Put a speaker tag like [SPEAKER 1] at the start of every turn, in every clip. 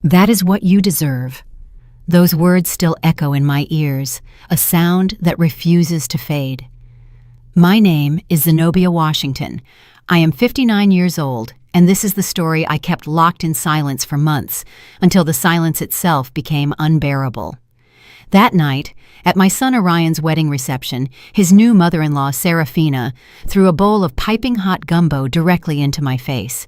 [SPEAKER 1] That is what you deserve. Those words still echo in my ears, a sound that refuses to fade. My name is Zenobia Washington. I am 59 years old, and this is the story I kept locked in silence for months, until the silence itself became unbearable. That night, at my son Orion's wedding reception, his new mother-in-law, Serafina, threw a bowl of piping hot gumbo directly into my face.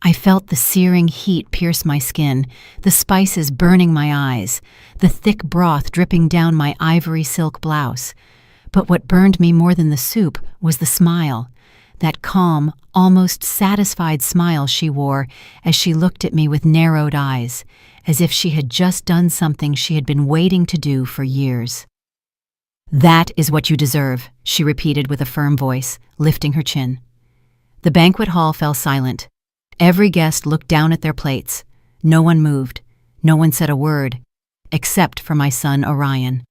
[SPEAKER 1] I felt the searing heat pierce my skin, the spices burning my eyes, the thick broth dripping down my ivory silk blouse. But what burned me more than the soup was the smile, that calm, almost satisfied smile she wore as she looked at me with narrowed eyes, as if she had just done something she had been waiting to do for years. "That is what you deserve," she repeated with a firm voice, lifting her chin. The banquet hall fell silent. Every guest looked down at their plates. No one moved. No one said a word, except for my son Orion.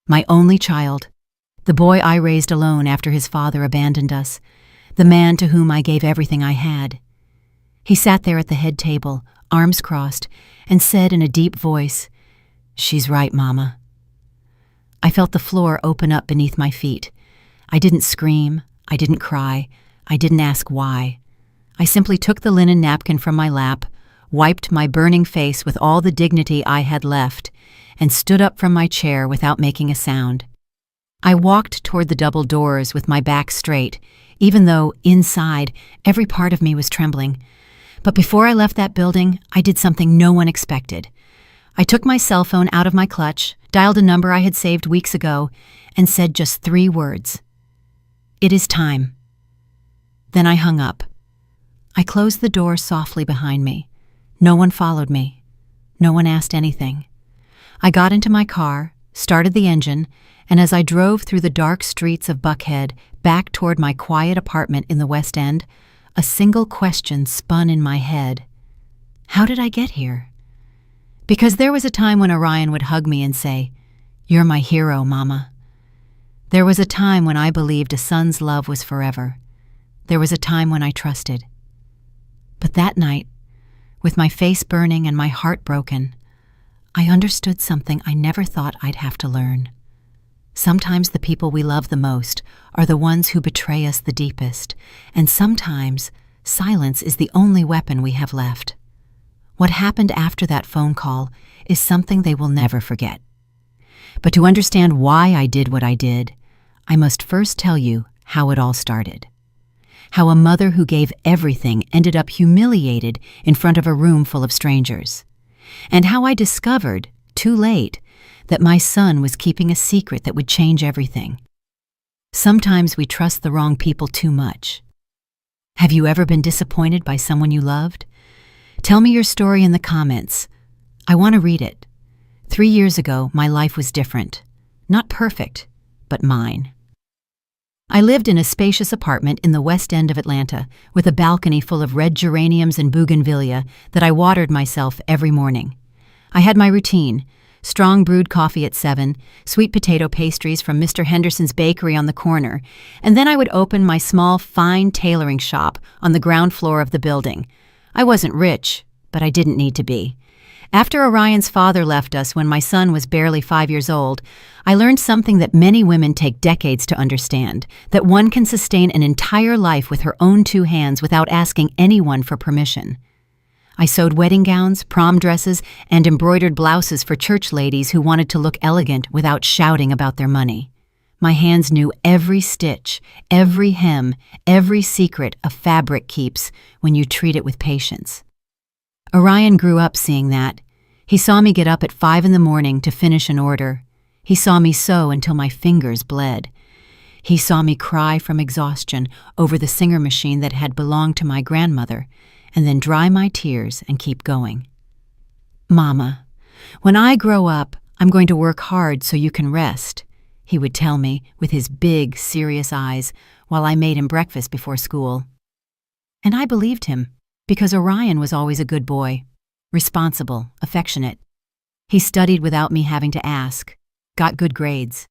[SPEAKER 1] My only child, the boy I raised alone after his father abandoned us, the man to whom I gave everything I had. He sat there at the head table, arms crossed, and said in a deep voice, "She's right, Mama." I felt the floor open up beneath my feet. I didn't scream, I didn't cry, I didn't ask why. I simply took the linen napkin from my lap, wiped my burning face with all the dignity I had left, and stood up from my chair without making a sound. I walked toward the double doors with my back straight, even though, inside, every part of me was trembling. But before I left that building, I did something no one expected. I took my cell phone out of my clutch, dialed a number I had saved weeks ago, and said just 3 words. "It is time." Then I hung up. I closed the door softly behind me. No one followed me. No one asked anything. I got into my car, started the engine, and as I drove through the dark streets of Buckhead back toward my quiet apartment in the West End, a single question spun in my head. How did I get here? Because there was a time when Orion would hug me and say, "You're my hero, Mama." There was a time when I believed a son's love was forever. There was a time when I trusted. But that night, with my face burning and my heart broken, I understood something I never thought I'd have to learn. Sometimes the people we love the most are the ones who betray us the deepest, and sometimes silence is the only weapon we have left. What happened after that phone call is something they will never forget. But to understand why I did what I did, I must first tell you how it all started. How a mother who gave everything ended up humiliated in front of a room full of strangers. And how I discovered, too late, that my son was keeping a secret that would change everything. Sometimes we trust the wrong people too much. Have you ever been disappointed by someone you loved? Tell me your story in the comments. I want to read it. 3 years ago, my life was different. Not perfect, but mine. I lived in a spacious apartment in the West End of Atlanta with a balcony full of red geraniums and bougainvillea that I watered myself every morning. I had my routine: strong brewed coffee at 7, sweet potato pastries from Mr. Henderson's bakery on the corner, and then I would open my small, fine tailoring shop on the ground floor of the building. I wasn't rich, but I didn't need to be. After Orion's father left us when my son was barely 5 years old, I learned something that many women take decades to understand, that one can sustain an entire life with her own 2 hands without asking anyone for permission. I sewed wedding gowns, prom dresses, and embroidered blouses for church ladies who wanted to look elegant without shouting about their money. My hands knew every stitch, every hem, every secret a fabric keeps when you treat it with patience. Orion grew up seeing that. He saw me get up at 5 in the morning to finish an order. He saw me sew until my fingers bled. He saw me cry from exhaustion over the Singer machine that had belonged to my grandmother, and then dry my tears and keep going. "Mama, when I grow up, I'm going to work hard so you can rest," he would tell me with his big, serious eyes while I made him breakfast before school. And I believed him, because Orion was always a good boy, responsible, affectionate. He studied without me having to ask, got good grades.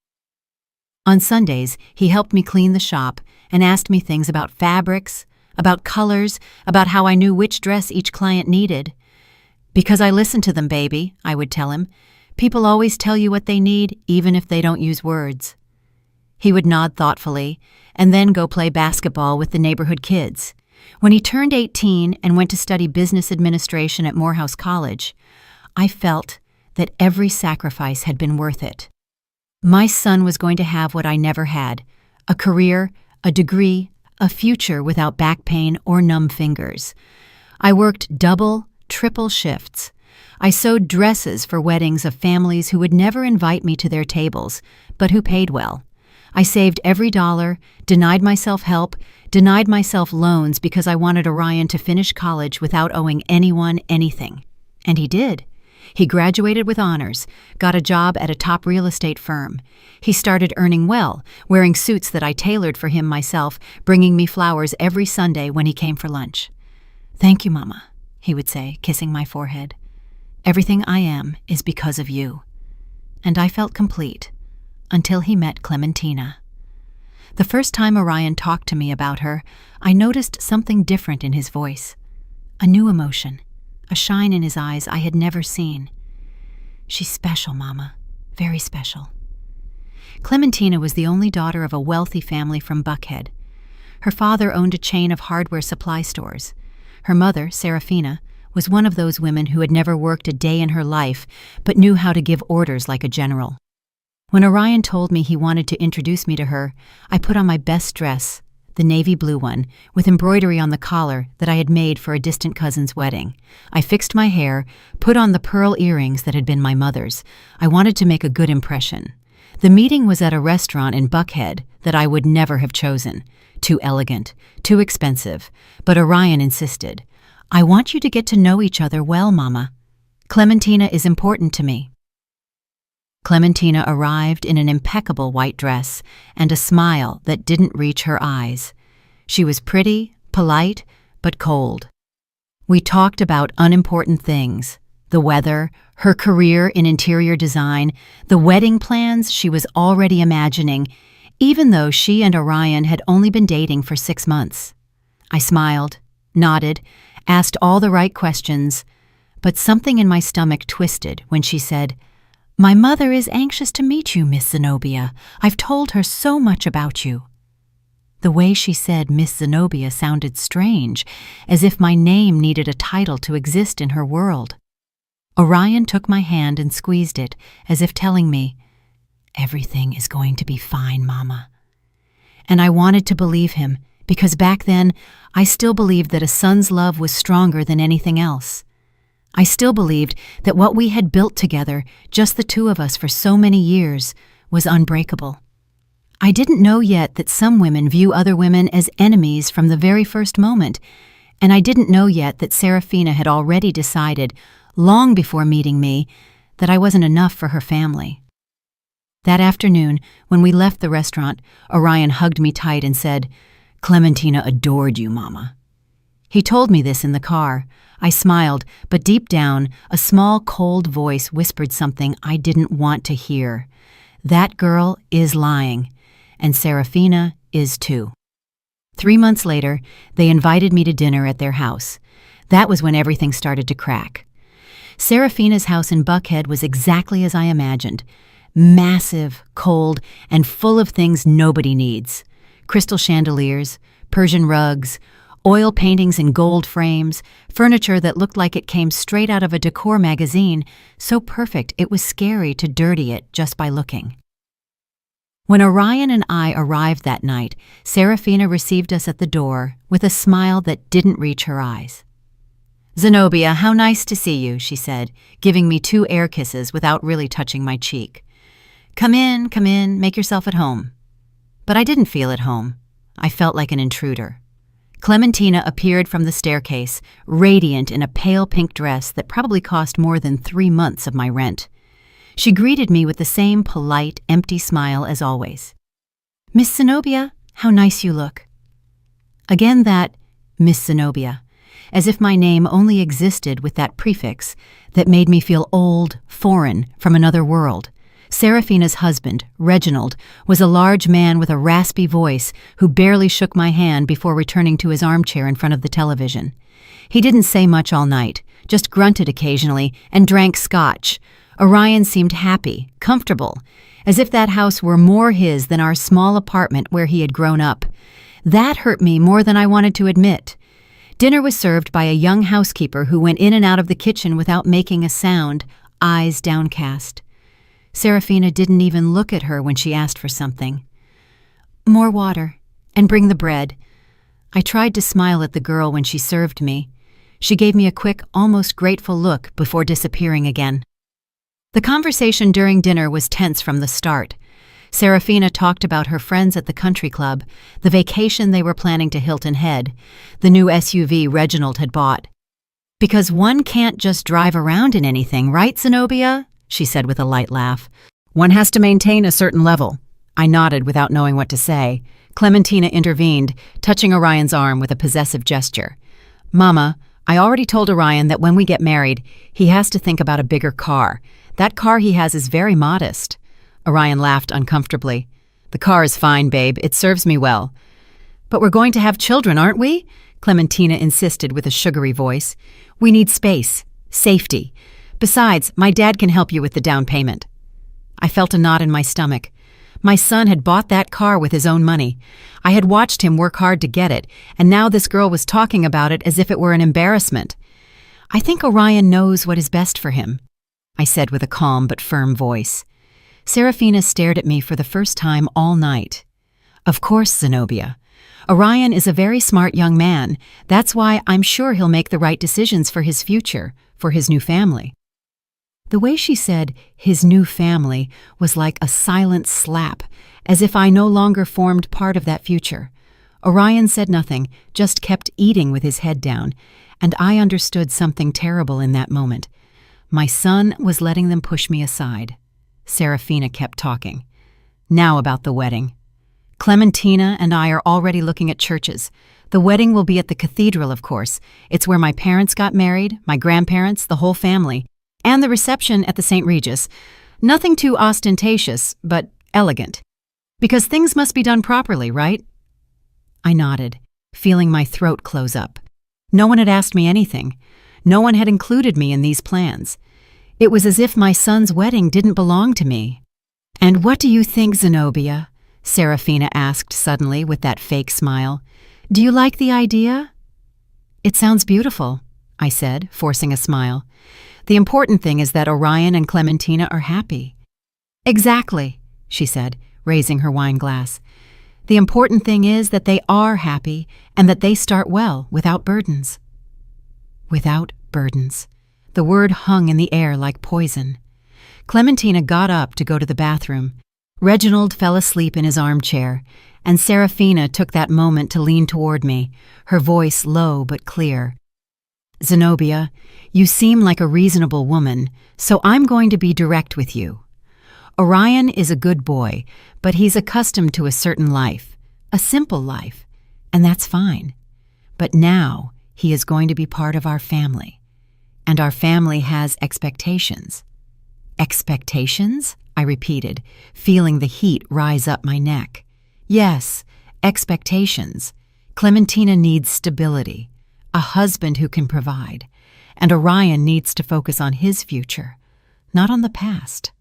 [SPEAKER 1] On Sundays, he helped me clean the shop and asked me things about fabrics, about colors, about how I knew which dress each client needed. "Because I listen to them, baby," I would tell him. "People always tell you what they need, even if they don't use words." He would nod thoughtfully, and then go play basketball with the neighborhood kids. When he turned 18 and went to study business administration at Morehouse College, I felt that every sacrifice had been worth it. My son was going to have what I never had: a career, a degree, a future without back pain or numb fingers. I worked double, triple shifts. I sewed dresses for weddings of families who would never invite me to their tables, but who paid well. I saved every dollar, denied myself help, denied myself loans because I wanted Orion to finish college without owing anyone anything. And he did. He graduated with honors, got a job at a top real estate firm. He started earning well, wearing suits that I tailored for him myself, bringing me flowers every Sunday when he came for lunch. "Thank you, Mama," he would say, kissing my forehead. "Everything I am is because of you." And I felt complete, until he met Clementina. The first time Orion talked to me about her, I noticed something different in his voice. A new emotion, a shine in his eyes I had never seen. "She's special, Mama, very special." Clementina was the only daughter of a wealthy family from Buckhead. Her father owned a chain of hardware supply stores. Her mother, Serafina, was one of those women who had never worked a day in her life but knew how to give orders like a general. When Orion told me he wanted to introduce me to her, I put on my best dress, the navy blue one, with embroidery on the collar that I had made for a distant cousin's wedding. I fixed my hair, put on the pearl earrings that had been my mother's. I wanted to make a good impression. The meeting was at a restaurant in Buckhead that I would never have chosen. Too elegant, too expensive. But Orion insisted. "I want you to get to know each other well, Mama. Clementina is important to me." Clementina arrived in an impeccable white dress and a smile that didn't reach her eyes. She was pretty, polite, but cold. We talked about unimportant things: the weather, her career in interior design, the wedding plans she was already imagining, even though she and Orion had only been dating for 6 months. I smiled, nodded, asked all the right questions, but something in my stomach twisted when she said, "My mother is anxious to meet you, Miss Zenobia. I've told her so much about you." The way she said Miss Zenobia sounded strange, as if my name needed a title to exist in her world. Orion took my hand and squeezed it, as if telling me, "Everything is going to be fine, Mama." And I wanted to believe him, because back then I still believed that a son's love was stronger than anything else. I still believed that what we had built together, just the two of us for so many years, was unbreakable. I didn't know yet that some women view other women as enemies from the very first moment, and I didn't know yet that Serafina had already decided, long before meeting me, that I wasn't enough for her family. That afternoon, when we left the restaurant, Orion hugged me tight and said, "Clementina adored you, Mama." He told me this in the car. I smiled, but deep down, a small, cold voice whispered something I didn't want to hear. That girl is lying, and Serafina is too. 3 months later, they invited me to dinner at their house. That was when everything started to crack. Serafina's house in Buckhead was exactly as I imagined. Massive, cold, and full of things nobody needs. Crystal chandeliers, Persian rugs, oil paintings in gold frames, furniture that looked like it came straight out of a decor magazine, so perfect it was scary to dirty it just by looking. When Orion and I arrived that night, Serafina received us at the door with a smile that didn't reach her eyes. "Zenobia, how nice to see you," she said, giving me 2 air kisses without really touching my cheek. Come in, make yourself at home." But I didn't feel at home. I felt like an intruder. Clementina appeared from the staircase, radiant in a pale pink dress that probably cost more than 3 months of my rent. She greeted me with the same polite, empty smile as always. "Miss Zenobia, how nice you look." Again that Miss Zenobia, as if my name only existed with that prefix that made me feel old, foreign, from another world. Serafina's husband, Reginald, was a large man with a raspy voice who barely shook my hand before returning to his armchair in front of the television. He didn't say much all night, just grunted occasionally and drank scotch. Orion seemed happy, comfortable, as if that house were more his than our small apartment where he had grown up. That hurt me more than I wanted to admit. Dinner was served by a young housekeeper who went in and out of the kitchen without making a sound, eyes downcast. Serafina didn't even look at her when she asked for something. "More water, and bring the bread." I tried to smile at the girl when she served me. She gave me a quick, almost grateful look before disappearing again. The conversation during dinner was tense from the start. Serafina talked about her friends at the country club, the vacation they were planning to Hilton Head, the new SUV Reginald had bought. "Because one can't just drive around in anything, right, Zenobia?" she said with a light laugh. "One has to maintain a certain level." I nodded without knowing what to say. Clementina intervened, touching Orion's arm with a possessive gesture. "Mama, I already told Orion that when we get married, he has to think about a bigger car. That car he has is very modest." Orion laughed uncomfortably. "The car is fine, babe. It serves me well." "But we're going to have children, aren't we?" Clementina insisted with a sugary voice. "We need space, safety. Besides, my dad can help you with the down payment." I felt a knot in my stomach. My son had bought that car with his own money. I had watched him work hard to get it, and now this girl was talking about it as if it were an embarrassment. "I think Orion knows what is best for him," I said with a calm but firm voice. Serafina stared at me for the first time all night. "Of course, Zenobia. Orion is a very smart young man. That's why I'm sure he'll make the right decisions for his future, for his new family." The way she said, "his new family," was like a silent slap, as if I no longer formed part of that future. Orion said nothing, just kept eating with his head down, and I understood something terrible in that moment. My son was letting them push me aside. Serafina kept talking. "Now about the wedding. Clementina and I are already looking at churches. The wedding will be at the cathedral, of course. It's where my parents got married, my grandparents, the whole family. And the reception at the St. Regis. Nothing too ostentatious, but elegant. Because things must be done properly, right?" I nodded, feeling my throat close up. No one had asked me anything. No one had included me in these plans. It was as if my son's wedding didn't belong to me. "And what do you think, Zenobia?" Serafina asked suddenly with that fake smile. "Do you like the idea?" "It sounds beautiful," I said, forcing a smile. "The important thing is that Orion and Clementina are happy." "Exactly," she said, raising her wine glass. "The important thing is that they are happy and that they start well, without burdens." Without burdens. The word hung in the air like poison. Clementina got up to go to the bathroom. Reginald fell asleep in his armchair, and Serafina took that moment to lean toward me, her voice low but clear. "Zenobia, you seem like a reasonable woman, so I'm going to be direct with you. Orion is a good boy, but he's accustomed to a certain life, a simple life, and that's fine. But now he is going to be part of our family, and our family has expectations." "Expectations?" I repeated, feeling the heat rise up my neck. "Yes, expectations. Clementina needs stability, a husband who can provide, and Orion needs to focus on his future, not on the past."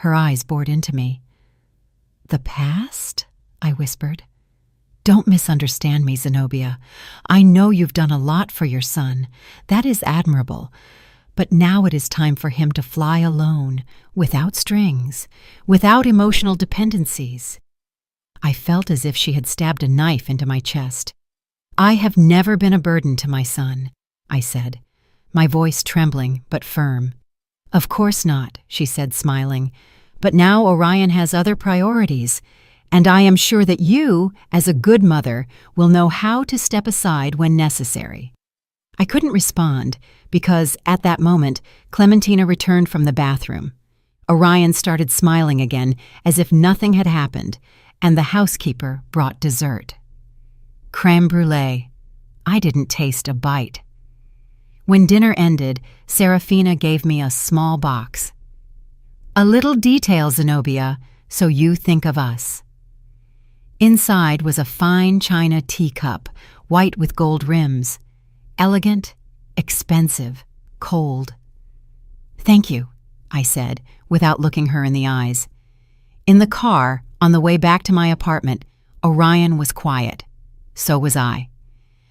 [SPEAKER 1] Her eyes bored into me. "The past?" I whispered. "Don't misunderstand me, Zenobia. I know you've done a lot for your son. That is admirable. But now it is time for him to fly alone, without strings, without emotional dependencies." I felt as if she had stabbed a knife into my chest. "I have never been a burden to my son," I said, my voice trembling but firm. "Of course not," she said, smiling. "But now Orion has other priorities, and I am sure that you, as a good mother, will know how to step aside when necessary." I couldn't respond because, at that moment, Clementina returned from the bathroom. Orion started smiling again as if nothing had happened, and the housekeeper brought dessert. Crème brûlée. I didn't taste a bite. When dinner ended, Serafina gave me a small box. "A little detail, Zenobia, so you think of us." Inside was a fine china teacup, white with gold rims. Elegant, expensive, cold. "Thank you," I said, without looking her in the eyes. In the car, on the way back to my apartment, Orion was quiet. So was I.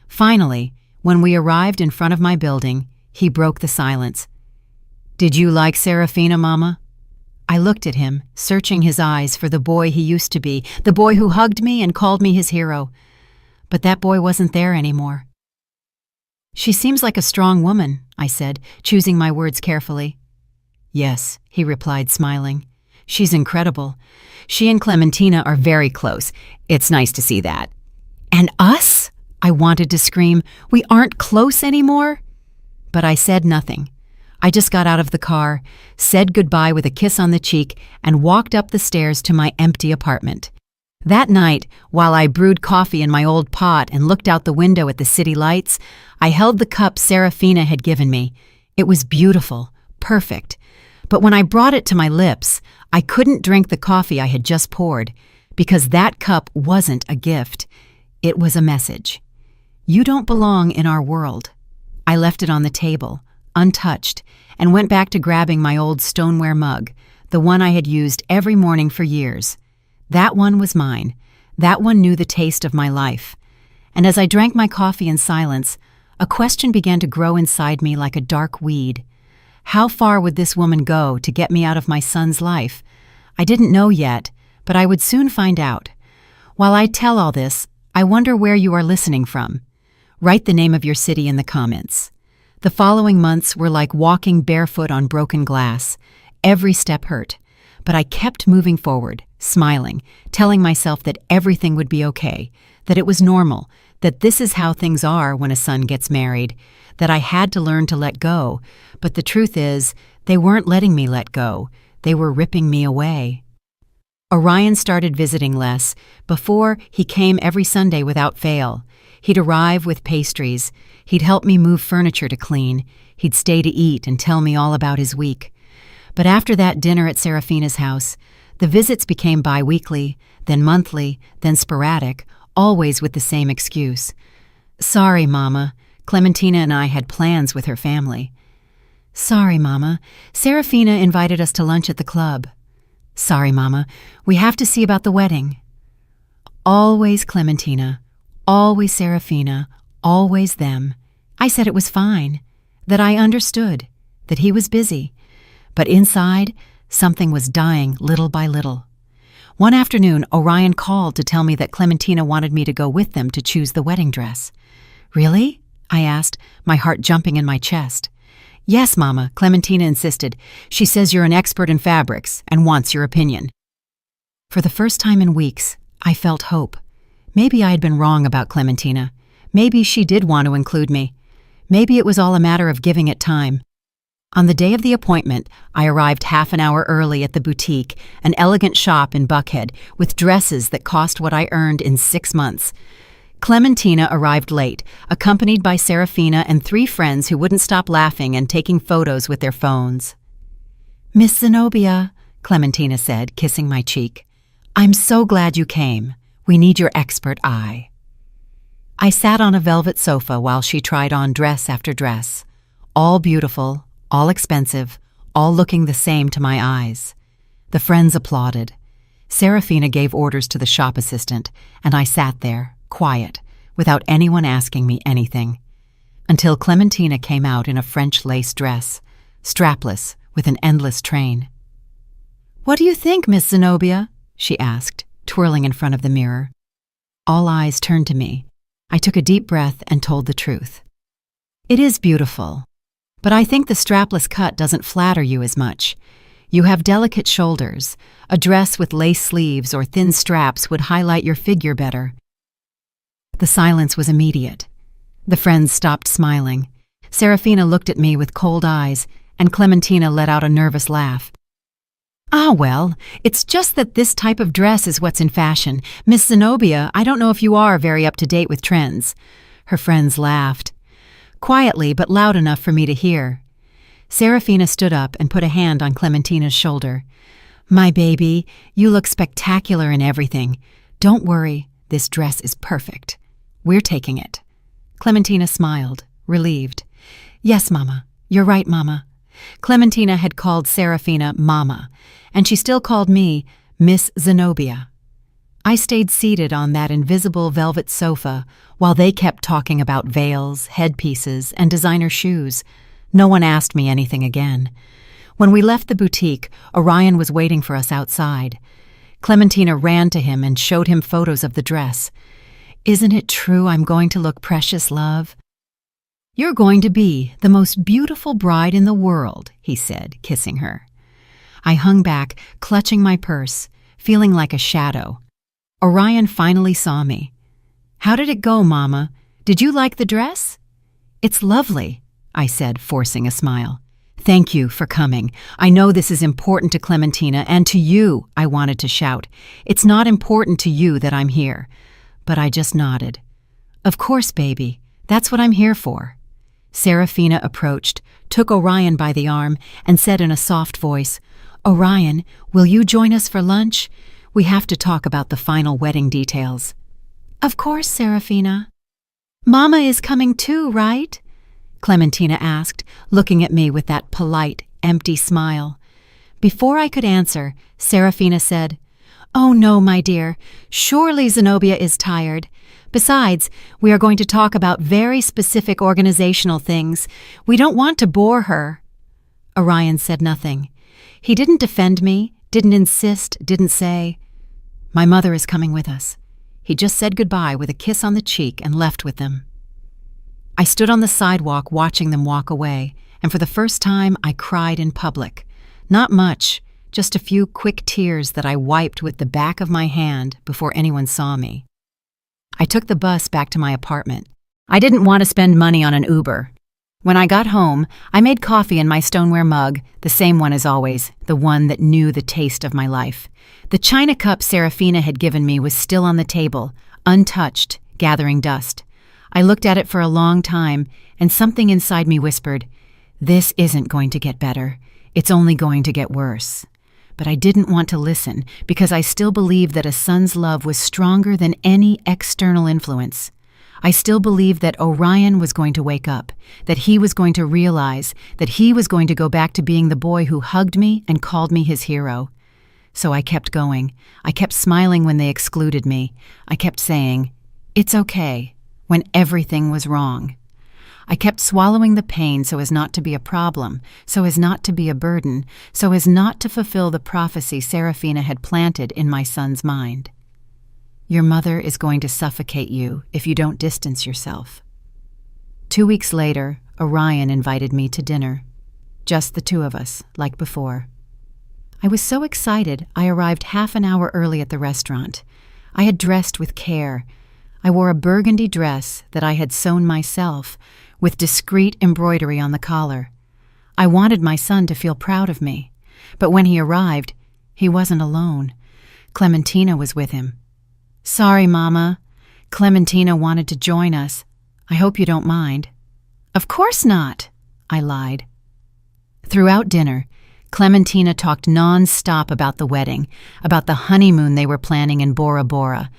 [SPEAKER 1] Finally, when we arrived in front of my building, he broke the silence. "Did you like Serafina, Mama?" I looked at him, searching his eyes for the boy he used to be, the boy who hugged me and called me his hero. But that boy wasn't there anymore. "She seems like a strong woman," I said, choosing my words carefully. "Yes," he replied, smiling. "She's incredible. She and Clementina are very close. It's nice to see that." "And us?" I wanted to scream. "We aren't close anymore?" But I said nothing. I just got out of the car, said goodbye with a kiss on the cheek, and walked up the stairs to my empty apartment. That night, while I brewed coffee in my old pot and looked out the window at the city lights, I held the cup Serafina had given me. It was beautiful, perfect. But when I brought it to my lips, I couldn't drink the coffee I had just poured, because that cup wasn't a gift. It was a message. "You don't belong in our world." I left it on the table, untouched, and went back to grabbing my old stoneware mug, the one I had used every morning for years. That one was mine. That one knew the taste of my life. And as I drank my coffee in silence, a question began to grow inside me like a dark weed. How far would this woman go to get me out of my son's life? I didn't know yet, but I would soon find out. While I tell all this, I wonder where you are listening from. Write the name of your city in the comments. The following months were like walking barefoot on broken glass. Every step hurt, but I kept moving forward, smiling, telling myself that everything would be okay, that it was normal, that this is how things are when a son gets married, that I had to learn to let go, but the truth is, they weren't letting me let go. They were ripping me away. Orion started visiting less. Before, he came every Sunday without fail. He'd arrive with pastries. He'd help me move furniture to clean. He'd stay to eat and tell me all about his week. But after that dinner at Serafina's house, the visits became bi-weekly, then monthly, then sporadic, always with the same excuse. "Sorry, Mama. Clementina and I had plans with her family." "Sorry, Mama. Serafina invited us to lunch at the club." "Sorry, Mama. We have to see about the wedding." Always Clementina, always Serafina, always them. I said it was fine, that I understood, that he was busy. But inside, something was dying little by little. One afternoon, Orion called to tell me that Clementina wanted me to go with them to choose the wedding dress. "Really?" I asked, my heart jumping in my chest. "Yes, Mama," Clementina insisted. "She says you're an expert in fabrics and wants your opinion." For the first time in weeks, I felt hope. Maybe I had been wrong about Clementina. Maybe she did want to include me. Maybe it was all a matter of giving it time. On the day of the appointment, I arrived half an hour early at the boutique, an elegant shop in Buckhead, with dresses that cost what I earned in 6 months. Clementina arrived late, accompanied by Serafina and 3 friends who wouldn't stop laughing and taking photos with their phones. "Miss Zenobia," Clementina said, kissing my cheek, "I'm so glad you came. We need your expert eye." I sat on a velvet sofa while she tried on dress after dress, all beautiful, all expensive, all looking the same to my eyes. The friends applauded. Serafina gave orders to the shop assistant, and I sat there, quiet, without anyone asking me anything, until Clementina came out in a French lace dress, strapless, with an endless train. "What do you think, Miss Zenobia?" she asked, twirling in front of the mirror. All eyes turned to me. I took a deep breath and told the truth. "It is beautiful, but I think the strapless cut doesn't flatter you as much. You have delicate shoulders. A dress with lace sleeves or thin straps would highlight your figure better." The silence was immediate. The friends stopped smiling. Serafina looked at me with cold eyes, and Clementina let out a nervous laugh. "Ah, well, it's just that this type of dress is what's in fashion. Miss Zenobia, I don't know if you are very up-to-date with trends." Her friends laughed, quietly but loud enough for me to hear. Serafina stood up and put a hand on Clementina's shoulder. "My baby, you look spectacular in everything. Don't worry, this dress is perfect. We're taking it." Clementina smiled, relieved. "Yes, Mama, You're right, Mama. Clementina had called Serafina Mama, and she still called me Miss Zenobia. I stayed seated on that invisible velvet sofa while they kept talking about veils, headpieces, and designer shoes. No one asked me anything again. When we left the boutique, Orion was waiting for us outside. Clementina ran to him and showed him photos of the dress. "Isn't it true I'm going to look precious, love?" "You're going to be the most beautiful bride in the world," he said, kissing her. I hung back, clutching my purse, feeling like a shadow. Orion finally saw me. "How did it go, Mama? Did you like the dress?" "It's lovely," I said, forcing a smile. "Thank you for coming. I know this is important to Clementina and to you," I wanted to shout. "It's not important to you that I'm here." But I just nodded. "Of course, baby. That's what I'm here for." Serafina approached, took Orion by the arm, and said in a soft voice, "Orion, will you join us for lunch? We have to talk about the final wedding details." "Of course, Serafina." "Mama is coming too, right?" Clementina asked, looking at me with that polite, empty smile. Before I could answer, Serafina said, "Oh no, my dear. Surely Zenobia is tired. Besides, we are going to talk about very specific organizational things. We don't want to bore her." Orion said nothing. He didn't defend me, didn't insist, didn't say, "My mother is coming with us." He just said goodbye with a kiss on the cheek and left with them. I stood on the sidewalk watching them walk away, and for the first time I cried in public. Not much, just a few quick tears that I wiped with the back of my hand before anyone saw me. I took the bus back to my apartment. I didn't want to spend money on an Uber. When I got home, I made coffee in my stoneware mug, the same one as always, the one that knew the taste of my life. The china cup Serafina had given me was still on the table, untouched, gathering dust. I looked at it for a long time, and something inside me whispered, "This isn't going to get better. It's only going to get worse." But I didn't want to listen because I still believed that a son's love was stronger than any external influence. I still believed that Orion was going to wake up, that he was going to realize, that he was going to go back to being the boy who hugged me and called me his hero. So I kept going. I kept smiling when they excluded me. I kept saying, "It's okay," when everything was wrong. I kept swallowing the pain so as not to be a problem, so as not to be a burden, so as not to fulfill the prophecy Serafina had planted in my son's mind. "Your mother is going to suffocate you if you don't distance yourself." 2 weeks later, Orion invited me to dinner. Just the two of us, like before. I was so excited I arrived half an hour early at the restaurant. I had dressed with care. I wore a burgundy dress that I had sewn myself, with discreet embroidery on the collar. I wanted my son to feel proud of me, but when he arrived, he wasn't alone. Clementina was with him. "Sorry, Mama. Clementina wanted to join us. I hope you don't mind." "Of course not," I lied. Throughout dinner, Clementina talked non-stop about the wedding, about the honeymoon they were planning in Bora Bora,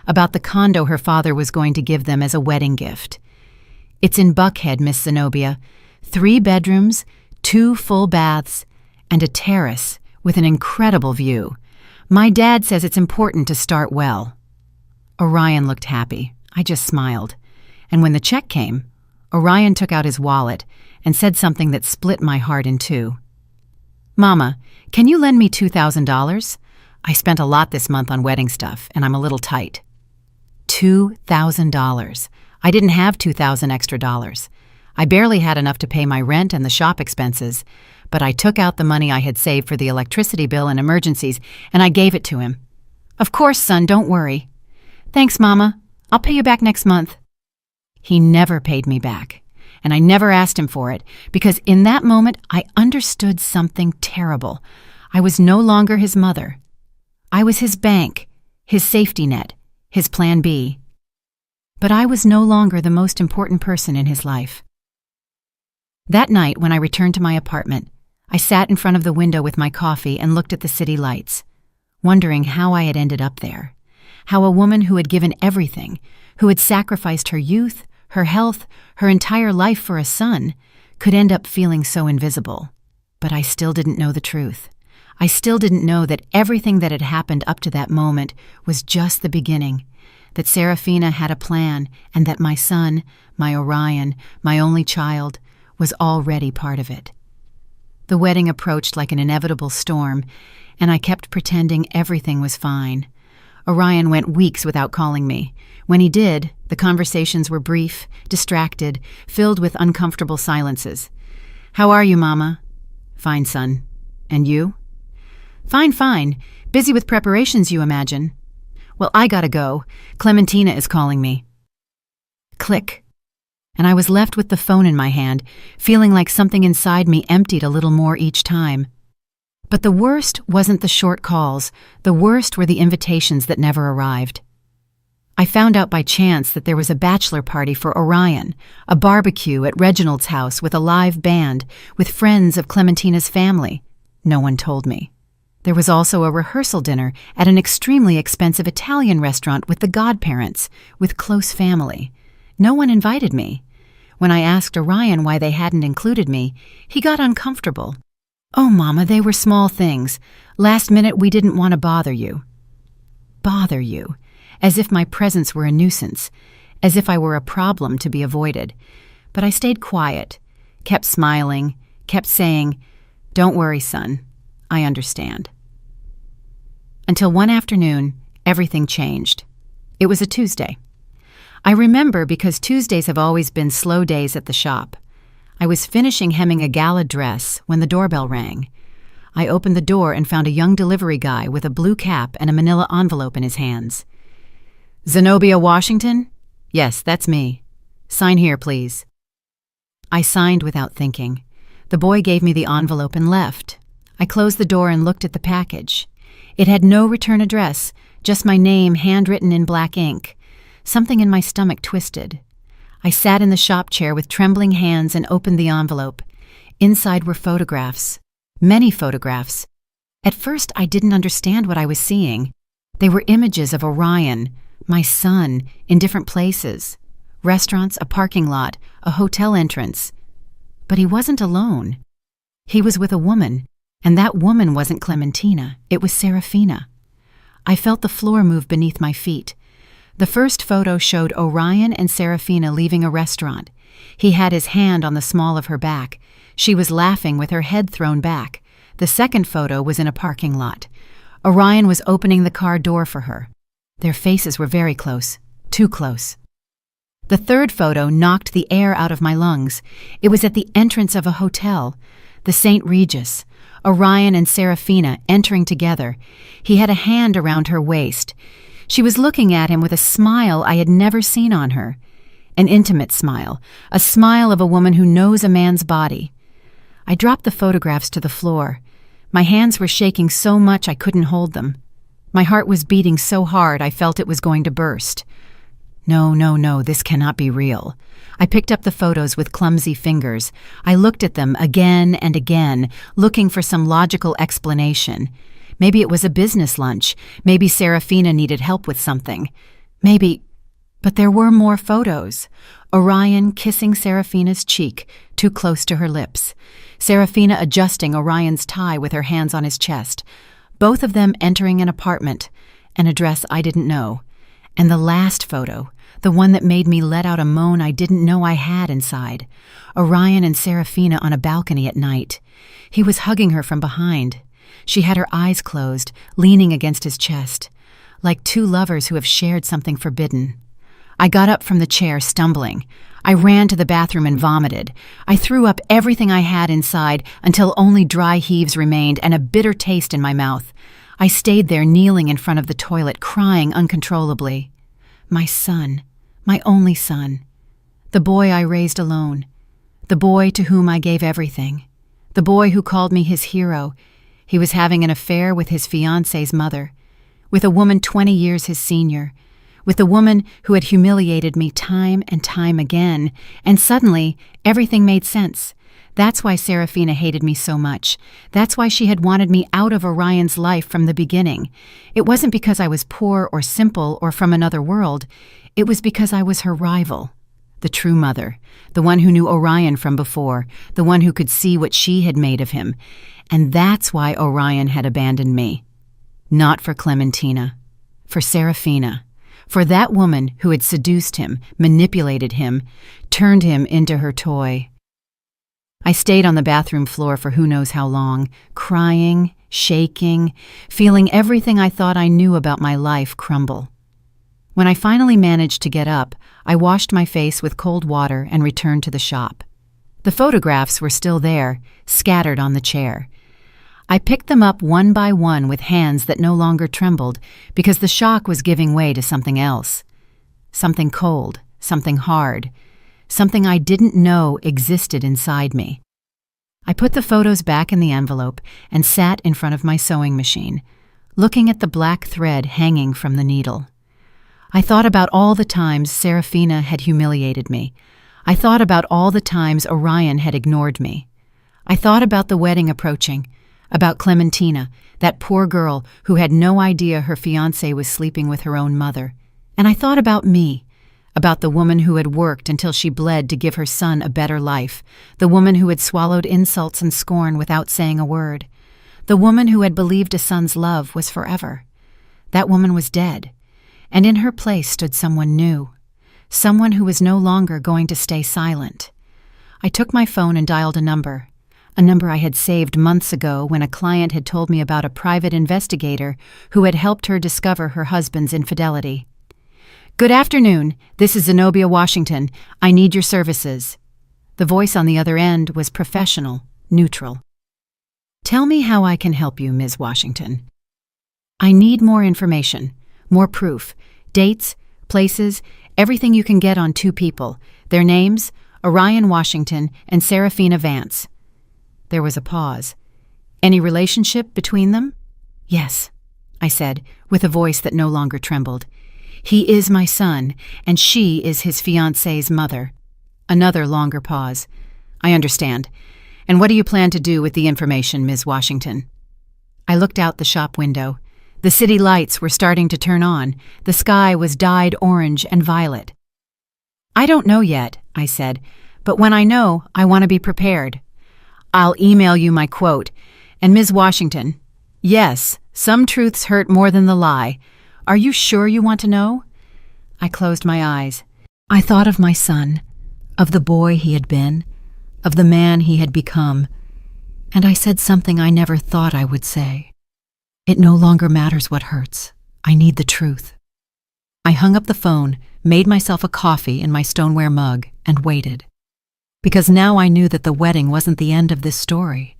[SPEAKER 1] about the condo her father was going to give them as a wedding gift. "It's in Buckhead, Miss Zenobia. 3 bedrooms, 2 full baths, and a terrace with an incredible view. My dad says it's important to start well." Orion looked happy. I just smiled. And when the check came, Orion took out his wallet and said something that split my heart in two. "Mama, can you lend me $2,000? I spent a lot this month on wedding stuff, and I'm a little tight." $2,000. I didn't have $2,000 extra dollars. I barely had enough to pay my rent and the shop expenses, but I took out the money I had saved for the electricity bill and emergencies, and I gave it to him. "Of course, son, don't worry." "Thanks, Mama. I'll pay you back next month." He never paid me back, and I never asked him for it, because in that moment I understood something terrible. I was no longer his mother. I was his bank, his safety net, his plan B. But I was no longer the most important person in his life. That night, when I returned to my apartment, I sat in front of the window with my coffee and looked at the city lights, wondering how I had ended up there, how a woman who had given everything, who had sacrificed her youth, her health, her entire life for a son, could end up feeling so invisible. But I still didn't know the truth. I still didn't know that everything that had happened up to that moment was just the beginning, that Serafina had a plan, and that my son, my Orion, my only child, was already part of it. The wedding approached like an inevitable storm, and I kept pretending everything was fine. Orion went weeks without calling me. When he did, the conversations were brief, distracted, filled with uncomfortable silences. "How are you, Mama?" "Fine, son. And you?" "Fine, fine. Busy with preparations, you imagine." "Well, I gotta go. Clementina is calling me." Click. And I was left with the phone in my hand, feeling like something inside me emptied a little more each time. But the worst wasn't the short calls. The worst were the invitations that never arrived. I found out by chance that there was a bachelor party for Orion, a barbecue at Reginald's house with a live band, with friends of Clementina's family. No one told me. There was also a rehearsal dinner at an extremely expensive Italian restaurant with the godparents, with close family. No one invited me. When I asked Orion why they hadn't included me, he got uncomfortable. "Oh, Mama, they were small things. Last minute we didn't want to bother you." Bother you. As if my presence were a nuisance. As if I were a problem to be avoided. But I stayed quiet, kept smiling, kept saying, "Don't worry, son. I understand." Until one afternoon, everything changed. It was a Tuesday. I remember because Tuesdays have always been slow days at the shop. I was finishing hemming a gala dress when the doorbell rang. I opened the door and found a young delivery guy with a blue cap and a manila envelope in his hands. "Zenobia Washington?" "Yes, that's me." "Sign here, please." I signed without thinking. The boy gave me the envelope and left. I closed the door and looked at the package. It had no return address, just my name handwritten in black ink. Something in my stomach twisted. I sat in the shop chair with trembling hands and opened the envelope. Inside were photographs. Many photographs. At first, I didn't understand what I was seeing. They were images of Orion, my son, in different places. Restaurants, a parking lot, a hotel entrance. But he wasn't alone. He was with a woman, and that woman wasn't Clementina. It was Serafina. I felt the floor move beneath my feet. The first photo showed Orion and Serafina leaving a restaurant. He had his hand on the small of her back. She was laughing with her head thrown back. The second photo was in a parking lot. Orion was opening the car door for her. Their faces were very close, too close. The third photo knocked the air out of my lungs. It was at the entrance of a hotel, the St. Regis. Orion and Serafina entering together. He had a hand around her waist. She was looking at him with a smile I had never seen on her. An intimate smile, a smile of a woman who knows a man's body. I dropped the photographs to the floor. My hands were shaking so much I couldn't hold them. My heart was beating so hard I felt it was going to burst. No, this cannot be real. I picked up the photos with clumsy fingers. I looked at them again and again, looking for some logical explanation. Maybe it was a business lunch. Maybe Serafina needed help with something. Maybe... But there were more photos. Orion kissing Serafina's cheek, too close to her lips. Serafina adjusting Orion's tie with her hands on his chest. Both of them entering an apartment, an address I didn't know. And the last photo, the one that made me let out a moan I didn't know I had inside. Orion and Serafina on a balcony at night. He was hugging her from behind. She had her eyes closed, leaning against his chest, like two lovers who have shared something forbidden. I got up from the chair, stumbling. I ran to the bathroom and vomited. I threw up everything I had inside until only dry heaves remained and a bitter taste in my mouth. I stayed there kneeling in front of the toilet, crying uncontrollably. My son, my only son. The boy I raised alone. The boy to whom I gave everything. The boy who called me his hero. He was having an affair with his fiancée's mother, with a woman 20 years his senior, with the woman who had humiliated me time and time again, and suddenly everything made sense. That's why Serafina hated me so much. That's why she had wanted me out of Orion's life from the beginning. It wasn't because I was poor or simple or from another world. It was because I was her rival. the true mother, the one who knew Orion from before, the one who could see what she had made of him. And that's why Orion had abandoned me. Not for Clementina, for Serafina, for that woman who had seduced him, manipulated him, turned him into her toy. I stayed on the bathroom floor for who knows how long, crying, shaking, feeling everything I thought I knew about my life crumble. When I finally managed to get up, I washed my face with cold water and returned to the shop. The photographs were still there, scattered on the chair. I picked them up one by one with hands that no longer trembled because the shock was giving way to something else. Something cold, something hard, something I didn't know existed inside me. I put the photos back in the envelope and sat in front of my sewing machine, looking at the black thread hanging from the needle. I thought about all the times Serafina had humiliated me. I thought about all the times Orion had ignored me. I thought about the wedding approaching, about Clementina, that poor girl who had no idea her fiancé was sleeping with her own mother. And I thought about me, about the woman who had worked until she bled to give her son a better life, the woman who had swallowed insults and scorn without saying a word, the woman who had believed a son's love was forever. That woman was dead, and in her place stood someone new, someone who was no longer going to stay silent. I took my phone and dialed a number I had saved months ago when a client had told me about a private investigator who had helped her discover her husband's infidelity. "Good afternoon. This is Zenobia Washington. I need your services." The voice on the other end was professional, neutral. "Tell me how I can help you, Ms. Washington." "I need more information, more proof, dates, places, everything you can get on two people, their names, Orion Washington and Serafina Vance." There was a pause. "Any relationship between them?" "Yes," I said, with a voice that no longer trembled. "He is my son, and she is his fiancée's mother." Another longer pause. "I understand. And what do you plan to do with the information, Ms. Washington?" I looked out the shop window. The city lights were starting to turn on. The sky was dyed orange and violet. "I don't know yet," I said, "but when I know, I want to be prepared. I'll email you my quote. And Ms. Washington, yes, some truths hurt more than the lie. Are you sure you want to know?" I closed my eyes. I thought of my son, of the boy he had been, of the man he had become, and I said something I never thought I would say. It no longer matters what hurts. I need the truth. I hung up the phone, made myself a coffee in my stoneware mug, and waited. Because now I knew that the wedding wasn't the end of this story.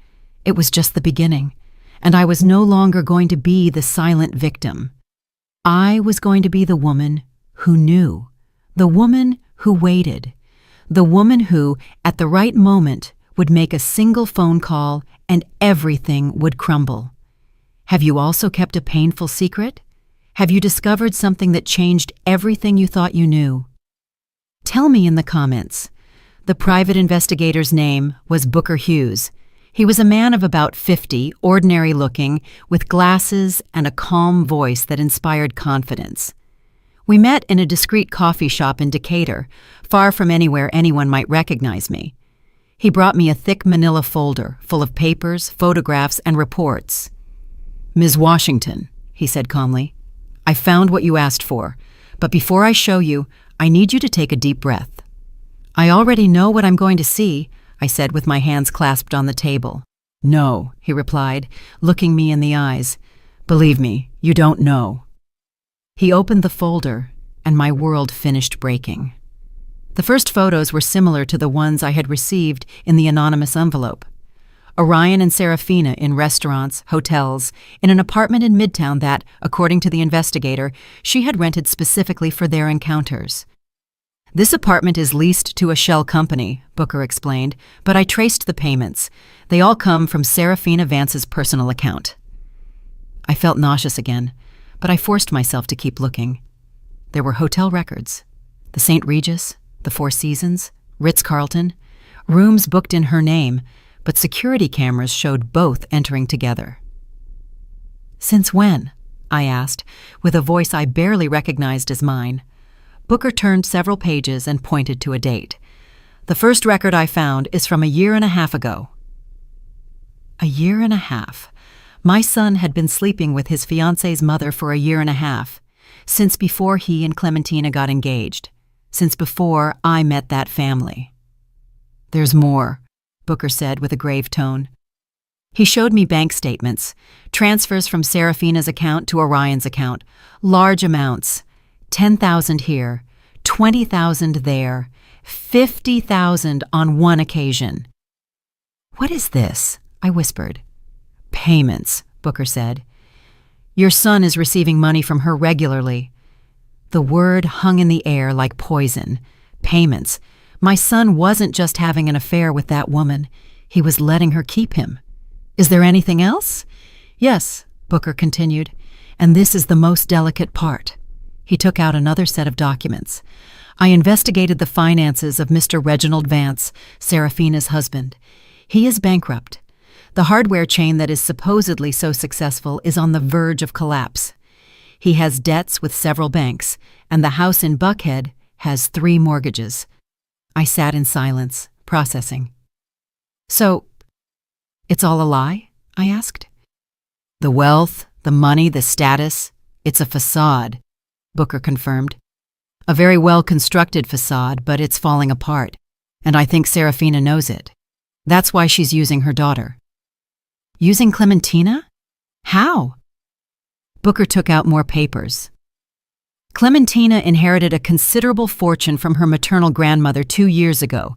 [SPEAKER 1] It was just the beginning, and I was no longer going to be the silent victim. I was going to be the woman who knew, the woman who waited, the woman who, at the right moment, would make a single phone call and everything would crumble. Have you also kept a painful secret? Have you discovered something that changed everything you thought you knew? Tell me in the comments. The private investigator's name was Booker Hughes. He was a man of about 50, ordinary-looking, with glasses and a calm voice that inspired confidence. We met in a discreet coffee shop in Decatur, far from anywhere anyone might recognize me. He brought me a thick manila folder full of papers, photographs, and reports. "Ms. Washington," he said calmly, "I found what you asked for, but before I show you, I need you to take a deep breath." "I already know what I'm going to see," I said with my hands clasped on the table. "No," he replied, looking me in the eyes. "Believe me, you don't know." He opened the folder, and my world finished breaking. The first photos were similar to the ones I had received in the anonymous envelope. Orion and Serafina in restaurants, hotels, in an apartment in Midtown that, according to the investigator, she had rented specifically for their encounters. "This apartment is leased to a shell company," Booker explained, "but I traced the payments. They all come from Serafina Vance's personal account." I felt nauseous again, but I forced myself to keep looking. There were hotel records. The St. Regis, the Four Seasons, Ritz-Carlton, rooms booked in her name, but security cameras showed both entering together. "Since when?" I asked, with a voice I barely recognized as mine. Booker turned several pages and pointed to a date. The first record I found is from 1.5 years ago. 1.5 years. My son had been sleeping with his fiancée's mother for 1.5 years, since before he and Clementina got engaged, since before I met that family. There's more, Booker said with a grave tone. He showed me bank statements, transfers from Serafina's account to Orion's account, large amounts, 10,000 here, 20,000 there, 50,000 on one occasion. What is this? I whispered. Payments, Booker said. Your son is receiving money from her regularly. The word hung in the air like poison. Payments. My son wasn't just having an affair with that woman. He was letting her keep him. Is there anything else? Yes, Booker continued, and this is the most delicate part. He took out another set of documents. I investigated the finances of Mr. Reginald Vance, Serafina's husband. He is bankrupt. The hardware chain that is supposedly so successful is on the verge of collapse. He has debts with several banks, and the house in Buckhead has 3 mortgages. I sat in silence, processing. So, it's all a lie? I asked. The wealth, the money, the status, it's a facade, Booker confirmed. A very well-constructed facade, but it's falling apart, and I think Serafina knows it. That's why she's using her daughter. Using Clementina? How? Booker took out more papers. Clementina inherited a considerable fortune from her maternal grandmother 2 years ago,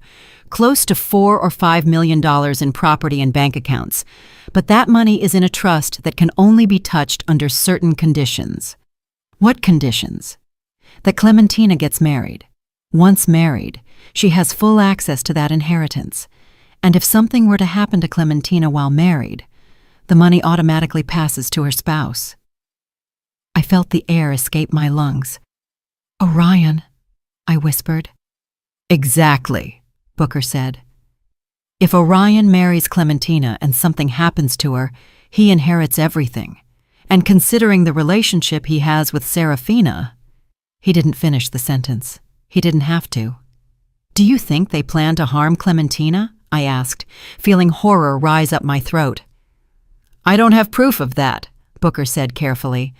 [SPEAKER 1] close to $4 or $5 million in property and bank accounts, but that money is in a trust that can only be touched under certain conditions. What conditions? That Clementina gets married. Once married, she has full access to that inheritance, and if something were to happen to Clementina while married, the money automatically passes to her spouse. I felt the air escape my lungs. Orion, I whispered. Exactly, Booker said. If Orion marries Clementina and something happens to her, he inherits everything. And considering the relationship he has with Serafina, he didn't finish the sentence. He didn't have to. Do you think they plan to harm Clementina? I asked, feeling horror rise up my throat. I don't have proof of that, Booker said carefully.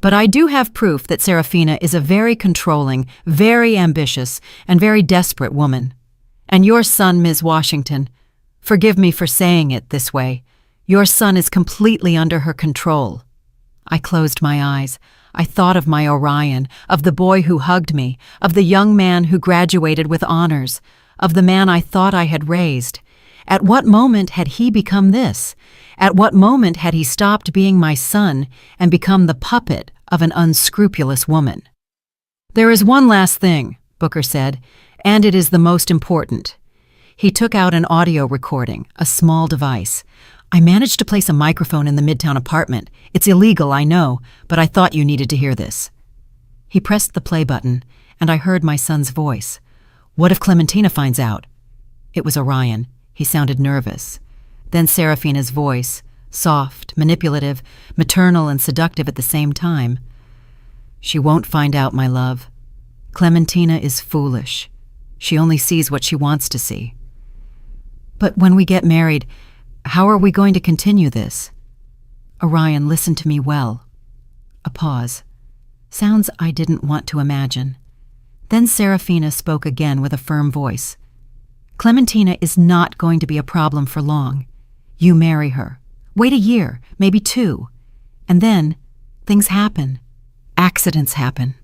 [SPEAKER 1] But I do have proof that Serafina is a very controlling, very ambitious, and very desperate woman. And your son, Ms. Washington, forgive me for saying it this way, your son is completely under her control. I closed my eyes. I thought of my Orion, of the boy who hugged me, of the young man who graduated with honors, of the man I thought I had raised. At what moment had he become this? At what moment had he stopped being my son and become the puppet of an unscrupulous woman? There is one last thing, Booker said, and it is the most important. He took out an audio recording, a small device. I managed to place a microphone in the Midtown apartment. It's illegal, I know, but I thought you needed to hear this. He pressed the play button, and I heard my son's voice. What if Clementina finds out? It was Orion. He sounded nervous. Then Serafina's voice, soft, manipulative, maternal, and seductive at the same time. She won't find out, my love. Clementina is foolish. She only sees what she wants to see. But when we get married, how are we going to continue this? Orion, listen to me well. A pause. Sounds I didn't want to imagine. Then Serafina spoke again with a firm voice. Clementina is not going to be a problem for long. You marry her. Wait a year, maybe 2. And then, things happen. Accidents happen.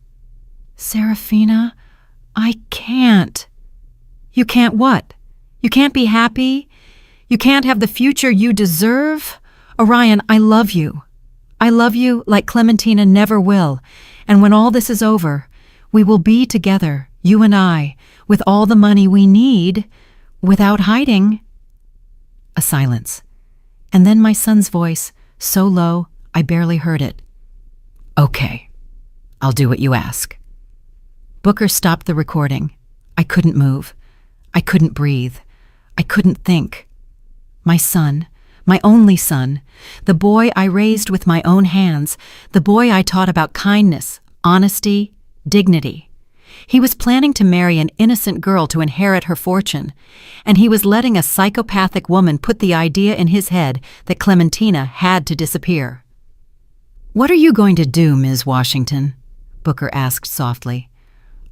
[SPEAKER 1] Serafina, I can't. You can't what? You can't be happy? You can't have the future you deserve? Orion, I love you. I love you like Clementina never will. And when all this is over, we will be together, you and I, with all the money we need, without hiding. A silence. And then my son's voice, so low, I barely heard it. Okay, I'll do what you ask. Booker stopped the recording. I couldn't move. I couldn't breathe. I couldn't think. My son, my only son, the boy I raised with my own hands, the boy I taught about kindness, honesty, dignity. He was planning to marry an innocent girl to inherit her fortune, and he was letting a psychopathic woman put the idea in his head that Clementina had to disappear. "What are you going to do, Ms. Washington?" Booker asked softly.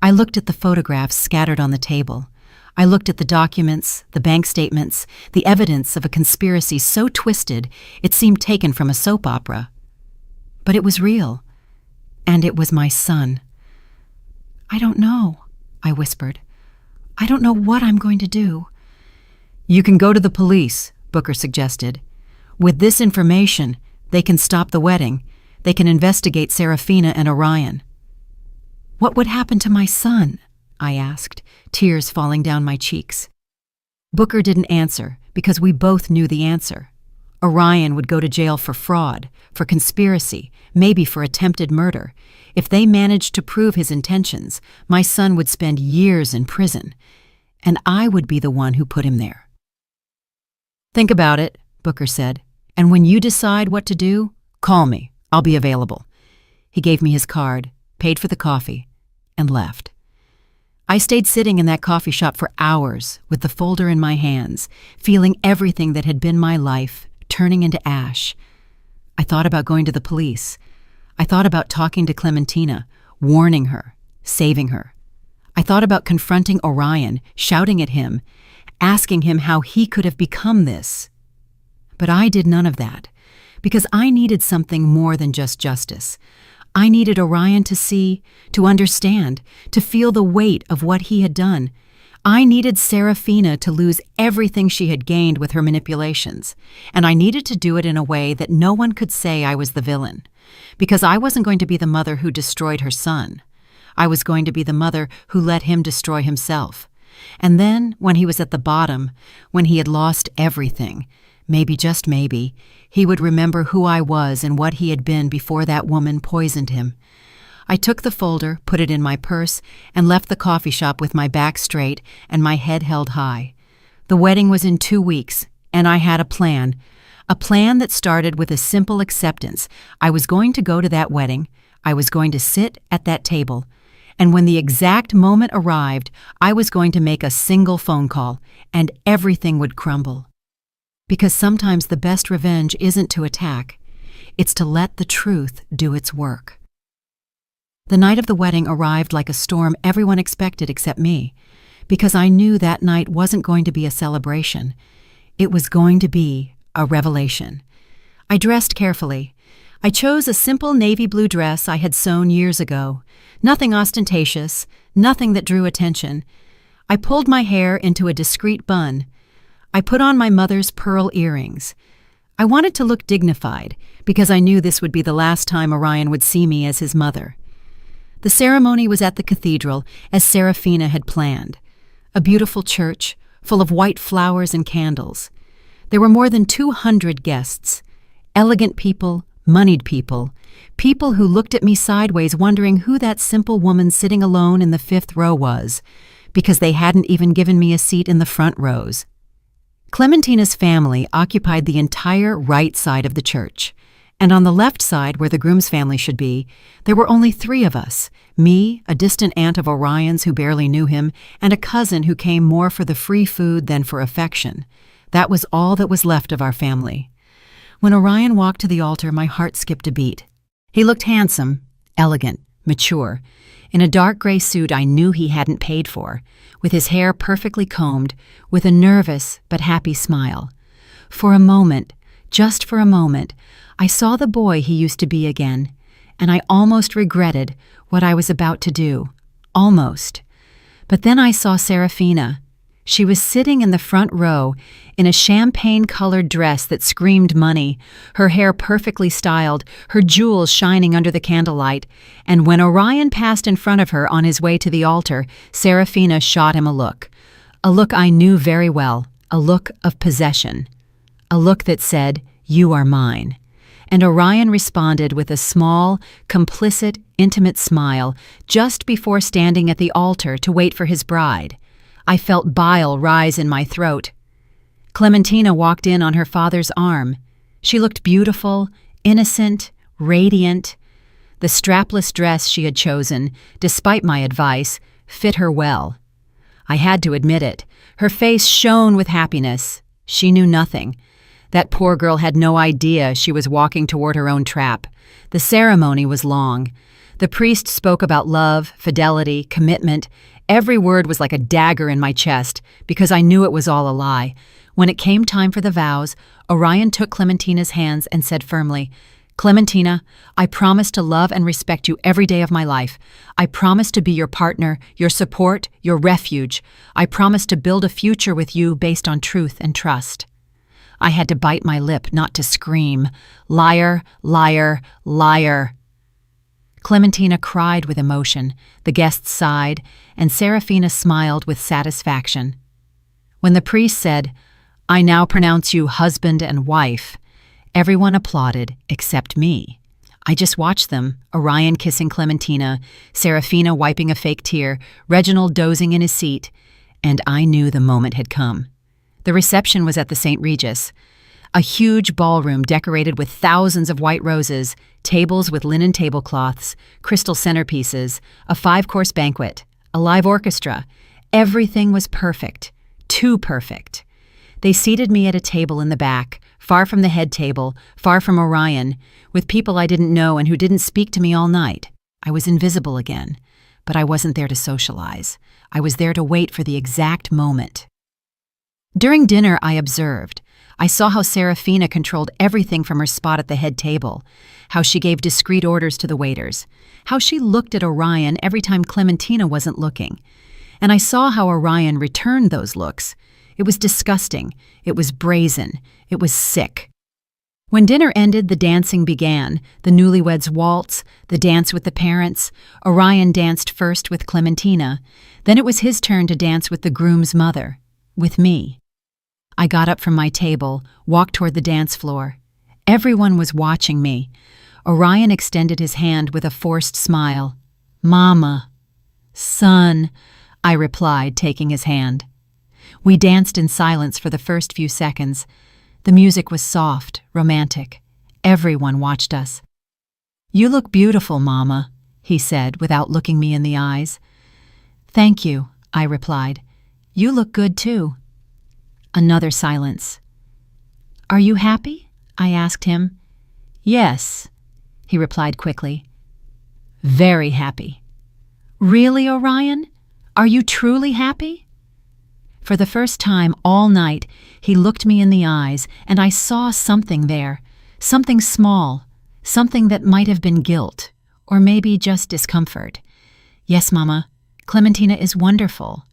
[SPEAKER 1] I looked at the photographs scattered on the table. I looked at the documents, the bank statements, the evidence of a conspiracy so twisted it seemed taken from a soap opera. But it was real, and it was my son. "I don't know," I whispered. "I don't know what I'm going to do." "You can go to the police," Booker suggested. "With this information, they can stop the wedding. They can investigate Serafina and Orion." "What would happen to my son?" I asked, tears falling down my cheeks. Booker didn't answer because we both knew the answer. Orion would go to jail for fraud, for conspiracy, maybe for attempted murder. If they managed to prove his intentions, my son would spend years in prison, and I would be the one who put him there. "Think about it," Booker said, "and when you decide what to do, call me. I'll be available." He gave me his card, paid for the coffee, and left. I stayed sitting in that coffee shop for hours with the folder in my hands, feeling everything that had been my life turning into ash. I thought about going to the police. I thought about talking to Clementina, warning her, saving her. I thought about confronting Orion, shouting at him, asking him how he could have become this. But I did none of that, because I needed something more than just justice. I needed Orion to see, to understand, to feel the weight of what he had done. I needed Serafina to lose everything she had gained with her manipulations, and I needed to do it in a way that no one could say I was the villain, because I wasn't going to be the mother who destroyed her son. I was going to be the mother who let him destroy himself. And then, when he was at the bottom, when he had lost everything, maybe, just maybe, he would remember who I was and what he had been before that woman poisoned him. I took the folder, put it in my purse, and left the coffee shop with my back straight and my head held high. The wedding was in 2 weeks, and I had a plan that started with a simple acceptance. I was going to go to that wedding, I was going to sit at that table, and when the exact moment arrived, I was going to make a single phone call, and everything would crumble. Because sometimes the best revenge isn't to attack, it's to let the truth do its work. The night of the wedding arrived like a storm everyone expected except me, because I knew that night wasn't going to be a celebration. It was going to be a revelation. I dressed carefully. I chose a simple navy blue dress I had sewn years ago. Nothing ostentatious, nothing that drew attention. I pulled my hair into a discreet bun. I put on my mother's pearl earrings. I wanted to look dignified because I knew this would be the last time Orion would see me as his mother. The ceremony was at the cathedral, as Serafina had planned. A beautiful church, full of white flowers and candles. There were more than 200 guests. Elegant people, moneyed people, people who looked at me sideways wondering who that simple woman sitting alone in the 5th row was, because they hadn't even given me a seat in the front rows. Clementina's family occupied the entire right side of the church, and on the left side, where the groom's family should be, there were only 3 of us, me, a distant aunt of Orion's who barely knew him, and a cousin who came more for the free food than for affection. That was all that was left of our family. When Orion walked to the altar, my heart skipped a beat. He looked handsome, elegant, mature, in a dark gray suit I knew he hadn't paid for, with his hair perfectly combed, with a nervous but happy smile. For a moment, just for a moment, I saw the boy he used to be again, and I almost regretted what I was about to do. Almost. But then I saw Serafina. She was sitting in the front row in a champagne-colored dress that screamed money, her hair perfectly styled, her jewels shining under the candlelight, and when Orion passed in front of her on his way to the altar, Serafina shot him a look I knew very well, a look of possession, a look that said, "You are mine." And Orion responded with a small, complicit, intimate smile just before standing at the altar to wait for his bride. I felt bile rise in my throat. Clementina walked in on her father's arm. She looked beautiful, innocent, radiant. The strapless dress she had chosen, despite my advice, fit her well. I had to admit it. Her face shone with happiness. She knew nothing. That poor girl had no idea she was walking toward her own trap. The ceremony was long. The priest spoke about love, fidelity, commitment. Every word was like a dagger in my chest, because I knew it was all a lie. When it came time for the vows, Orion took Clementina's hands and said firmly, "Clementina, I promise to love and respect you every day of my life. I promise to be your partner, your support, your refuge. I promise to build a future with you based on truth and trust." I had to bite my lip not to scream, "Liar, liar, liar." Clementina cried with emotion, the guests sighed, and Serafina smiled with satisfaction. When the priest said, "I now pronounce you husband and wife," everyone applauded except me. I just watched them, Orion kissing Clementina, Serafina wiping a fake tear, Reginald dozing in his seat, and I knew the moment had come. The reception was at the St. Regis, a huge ballroom decorated with thousands of white roses, tables with linen tablecloths, crystal centerpieces, a 5-course banquet, a live orchestra. Everything was perfect, too perfect. They seated me at a table in the back, far from the head table, far from Orion, with people I didn't know and who didn't speak to me all night. I was invisible again, but I wasn't there to socialize. I was there to wait for the exact moment. During dinner, I observed. I saw how Serafina controlled everything from her spot at the head table, how she gave discreet orders to the waiters, how she looked at Orion every time Clementina wasn't looking. And I saw how Orion returned those looks. It was disgusting. It was brazen. It was sick. When dinner ended, the dancing began, the newlyweds' waltz, the dance with the parents. Orion danced first with Clementina. Then it was his turn to dance with the groom's mother, with me. I got up from my table, walked toward the dance floor. Everyone was watching me. Orion extended his hand with a forced smile. "Mama." "Son," I replied, taking his hand. We danced in silence for the first few seconds. The music was soft, romantic. Everyone watched us. "You look beautiful, Mama," he said without looking me in the eyes. "Thank you," I replied. "You look good too." Another silence. "Are you happy?" I asked him. "Yes," he replied quickly. "Very happy." "Really, Orion? Are you truly happy?" For the first time all night, he looked me in the eyes, and I saw something there, something small, something that might have been guilt, or maybe just discomfort. "Yes, Mama, Clementina is wonderful.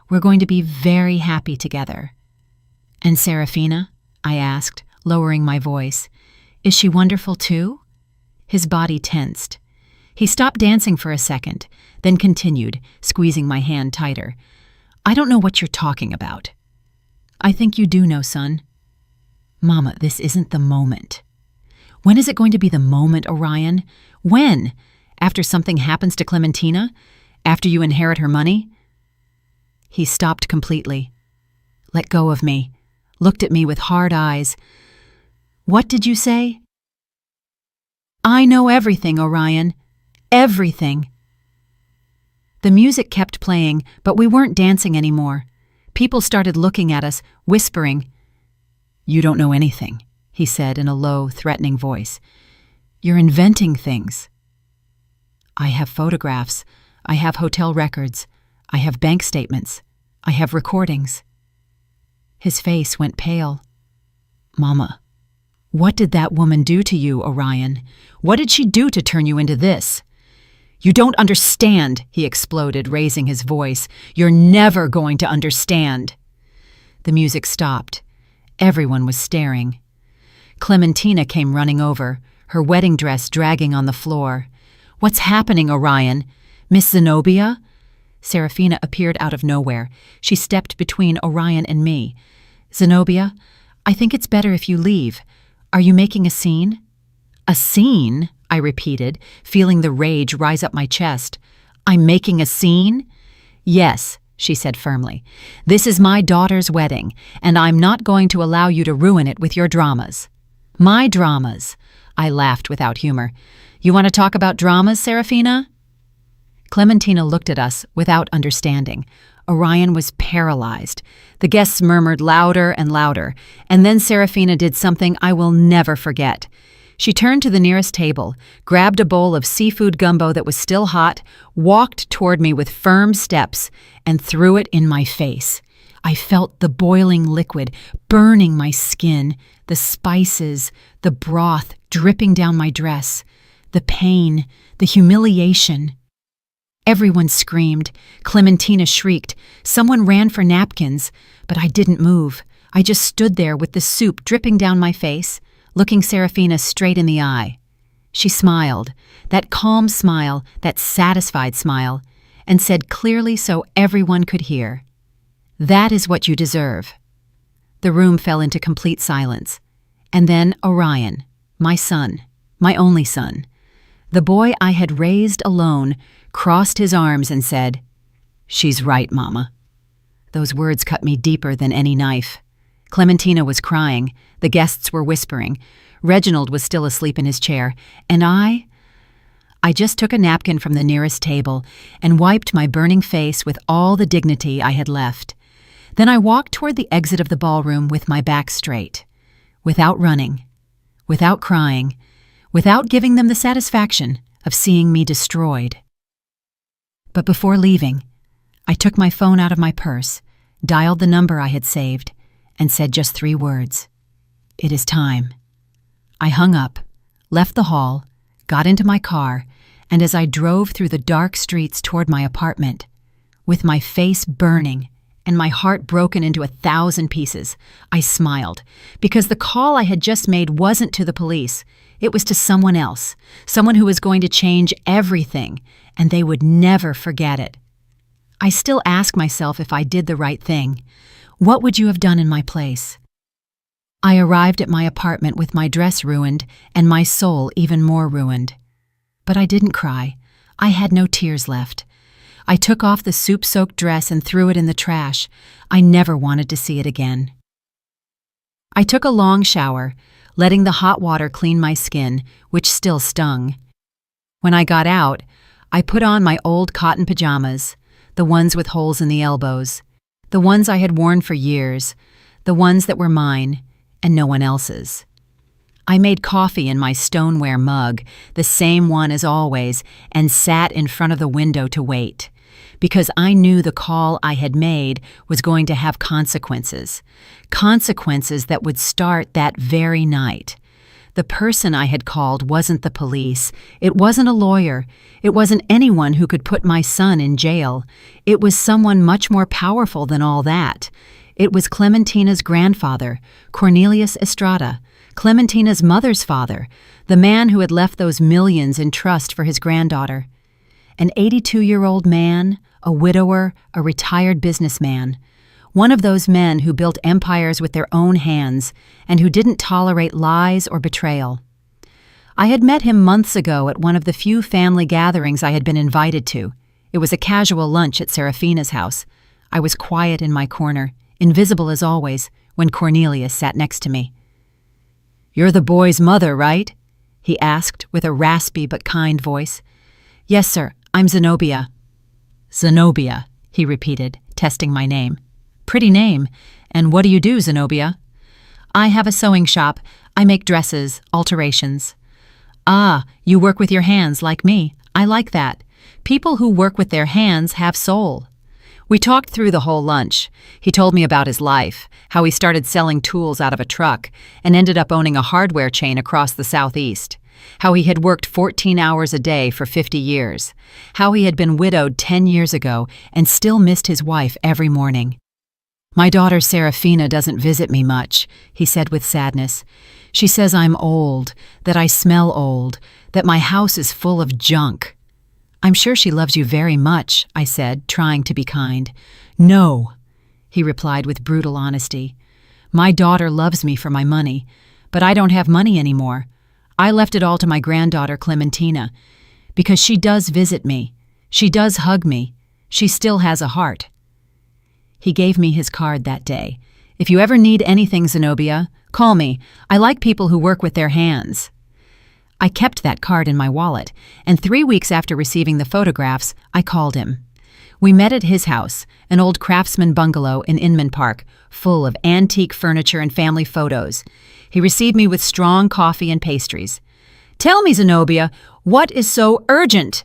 [SPEAKER 1] We're going to be very happy together." "And Serafina?" I asked, lowering my voice. "Is she wonderful too?" His body tensed. He stopped dancing for a second, then continued, squeezing my hand tighter. "I don't know what you're talking about." "I think you do know, son." "Mama, this isn't the moment." "When is it going to be the moment, Orion? When? After something happens to Clementina? After you inherit her money?" He stopped completely. Let go of me. Looked at me with hard eyes. "What did you say?" "I know everything, Orion. Everything." The music kept playing, but we weren't dancing anymore. People started looking at us, whispering. "You don't know anything," he said in a low, threatening voice. "You're inventing things." "I have photographs. I have hotel records. I have bank statements. I have recordings." His face went pale. "Mama, what did that woman do to you, Orion? What did she do to turn you into this?" "You don't understand," he exploded, raising his voice. "You're never going to understand." The music stopped. Everyone was staring. Clementina came running over, her wedding dress dragging on the floor. "What's happening, Orion? Miss Zenobia?" Serafina appeared out of nowhere. She stepped between Orion and me. "Zenobia, I think it's better if you leave. Are you making a scene?" "A scene?" I repeated, feeling the rage rise up my chest. "I'm making a scene?" "Yes," she said firmly. "This is my daughter's wedding, and I'm not going to allow you to ruin it with your dramas." "My dramas?" I laughed without humor. "You want to talk about dramas, Serafina?" Clementina looked at us without understanding. Orion was paralyzed. The guests murmured louder and louder, and then Serafina did something I will never forget. She turned to the nearest table, grabbed a bowl of seafood gumbo that was still hot, walked toward me with firm steps, and threw it in my face. I felt the boiling liquid burning my skin, the spices, the broth dripping down my dress, the pain, the humiliation. Everyone screamed. Clementina shrieked. Someone ran for napkins, but I didn't move. I just stood there with the soup dripping down my face, looking Serafina straight in the eye. She smiled, that calm smile, that satisfied smile, and said clearly so everyone could hear, "That is what you deserve." The room fell into complete silence. And then Orion, my son, my only son, the boy I had raised alone, crossed his arms and said, "She's right, Mama." Those words cut me deeper than any knife. Clementina was crying, the guests were whispering, Reginald was still asleep in his chair, and I just took a napkin from the nearest table and wiped my burning face with all the dignity I had left. Then I walked toward the exit of the ballroom with my back straight, without running, without crying, without giving them the satisfaction of seeing me destroyed. But before leaving, I took my phone out of my purse, dialed the number I had saved, and said just 3 words. "It is time." I hung up, left the hall, got into my car, and as I drove through the dark streets toward my apartment, with my face burning and my heart broken into 1,000 pieces, I smiled, because the call I had just made wasn't to the police. It was to someone else, someone who was going to change everything, and they would never forget it. I still ask myself if I did the right thing. What would you have done in my place? I arrived at my apartment with my dress ruined and my soul even more ruined. But I didn't cry. I had no tears left. I took off the soup-soaked dress and threw it in the trash. I never wanted to see it again. I took a long shower, letting the hot water clean my skin, which still stung. When I got out, I put on my old cotton pajamas, the ones with holes in the elbows, the ones I had worn for years, the ones that were mine and no one else's. I made coffee in my stoneware mug, the same one as always, and sat in front of the window to wait, because I knew the call I had made was going to have consequences, consequences that would start that very night. The person I had called wasn't the police. It wasn't a lawyer. It wasn't anyone who could put my son in jail. It was someone much more powerful than all that. It was Clementina's grandfather, Cornelius Estrada, Clementina's mother's father, the man who had left those millions in trust for his granddaughter. An 82-year-old man, a widower, a retired businessman. One of those men who built empires with their own hands and who didn't tolerate lies or betrayal. I had met him months ago at one of the few family gatherings I had been invited to. It was a casual lunch at Serafina's house. I was quiet in my corner, invisible as always, when Cornelius sat next to me. "You're the boy's mother, right?" he asked with a raspy but kind voice. "Yes, sir, I'm Zenobia." "Zenobia," he repeated, testing my name. "Pretty name. And what do you do, Zenobia?" "I have a sewing shop. I make dresses, alterations." "Ah, you work with your hands like me. I like that. People who work with their hands have soul." We talked through the whole lunch. He told me about his life, how he started selling tools out of a truck and ended up owning a hardware chain across the Southeast, how he had worked 14 hours a day for 50 years, how he had been widowed 10 years ago and still missed his wife every morning. "My daughter Serafina doesn't visit me much," he said with sadness. "She says I'm old, that I smell old, that my house is full of junk." "I'm sure she loves you very much," I said, trying to be kind. "No," he replied with brutal honesty. "My daughter loves me for my money, but I don't have money anymore. I left it all to my granddaughter Clementina, because she does visit me. She does hug me. She still has a heart." He gave me his card that day. "If you ever need anything, Zenobia, call me. I like people who work with their hands." I kept that card in my wallet, and 3 weeks after receiving the photographs, I called him. We met at his house, an old craftsman bungalow in Inman Park, full of antique furniture and family photos. He received me with strong coffee and pastries. "Tell me, Zenobia, what is so urgent?"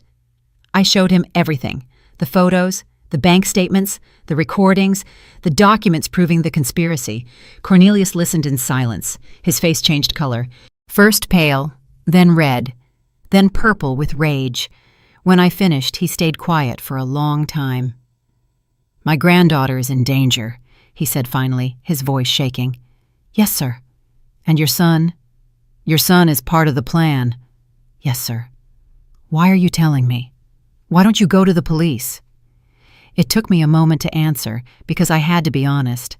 [SPEAKER 1] I showed him everything: the photos, the bank statements, the recordings, the documents proving the conspiracy. Cornelius listened in silence. His face changed color, first pale, then red, then purple with rage. When I finished, he stayed quiet for a long time. "My granddaughter is in danger," he said finally, his voice shaking. "Yes, sir." "And your son?" "Your son is part of the plan." "Yes, sir." "Why are you telling me? Why don't you go to the police?" It took me a moment to answer, because I had to be honest.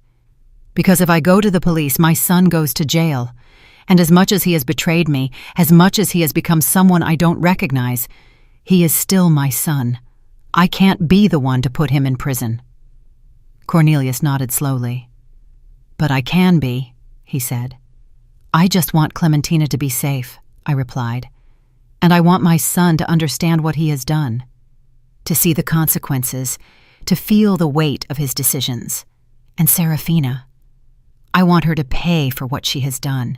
[SPEAKER 1] Because if I go to the police, my son goes to jail. And as much as he has betrayed me, as much as he has become someone I don't recognize, he is still my son. I can't be the one to put him in prison. Cornelius nodded slowly. "But I can be," he said. "I just want Clementina to be safe," I replied. "And I want my son to understand what he has done, to see the consequences, to feel the weight of his decisions. And Serafina, I want her to pay for what she has done,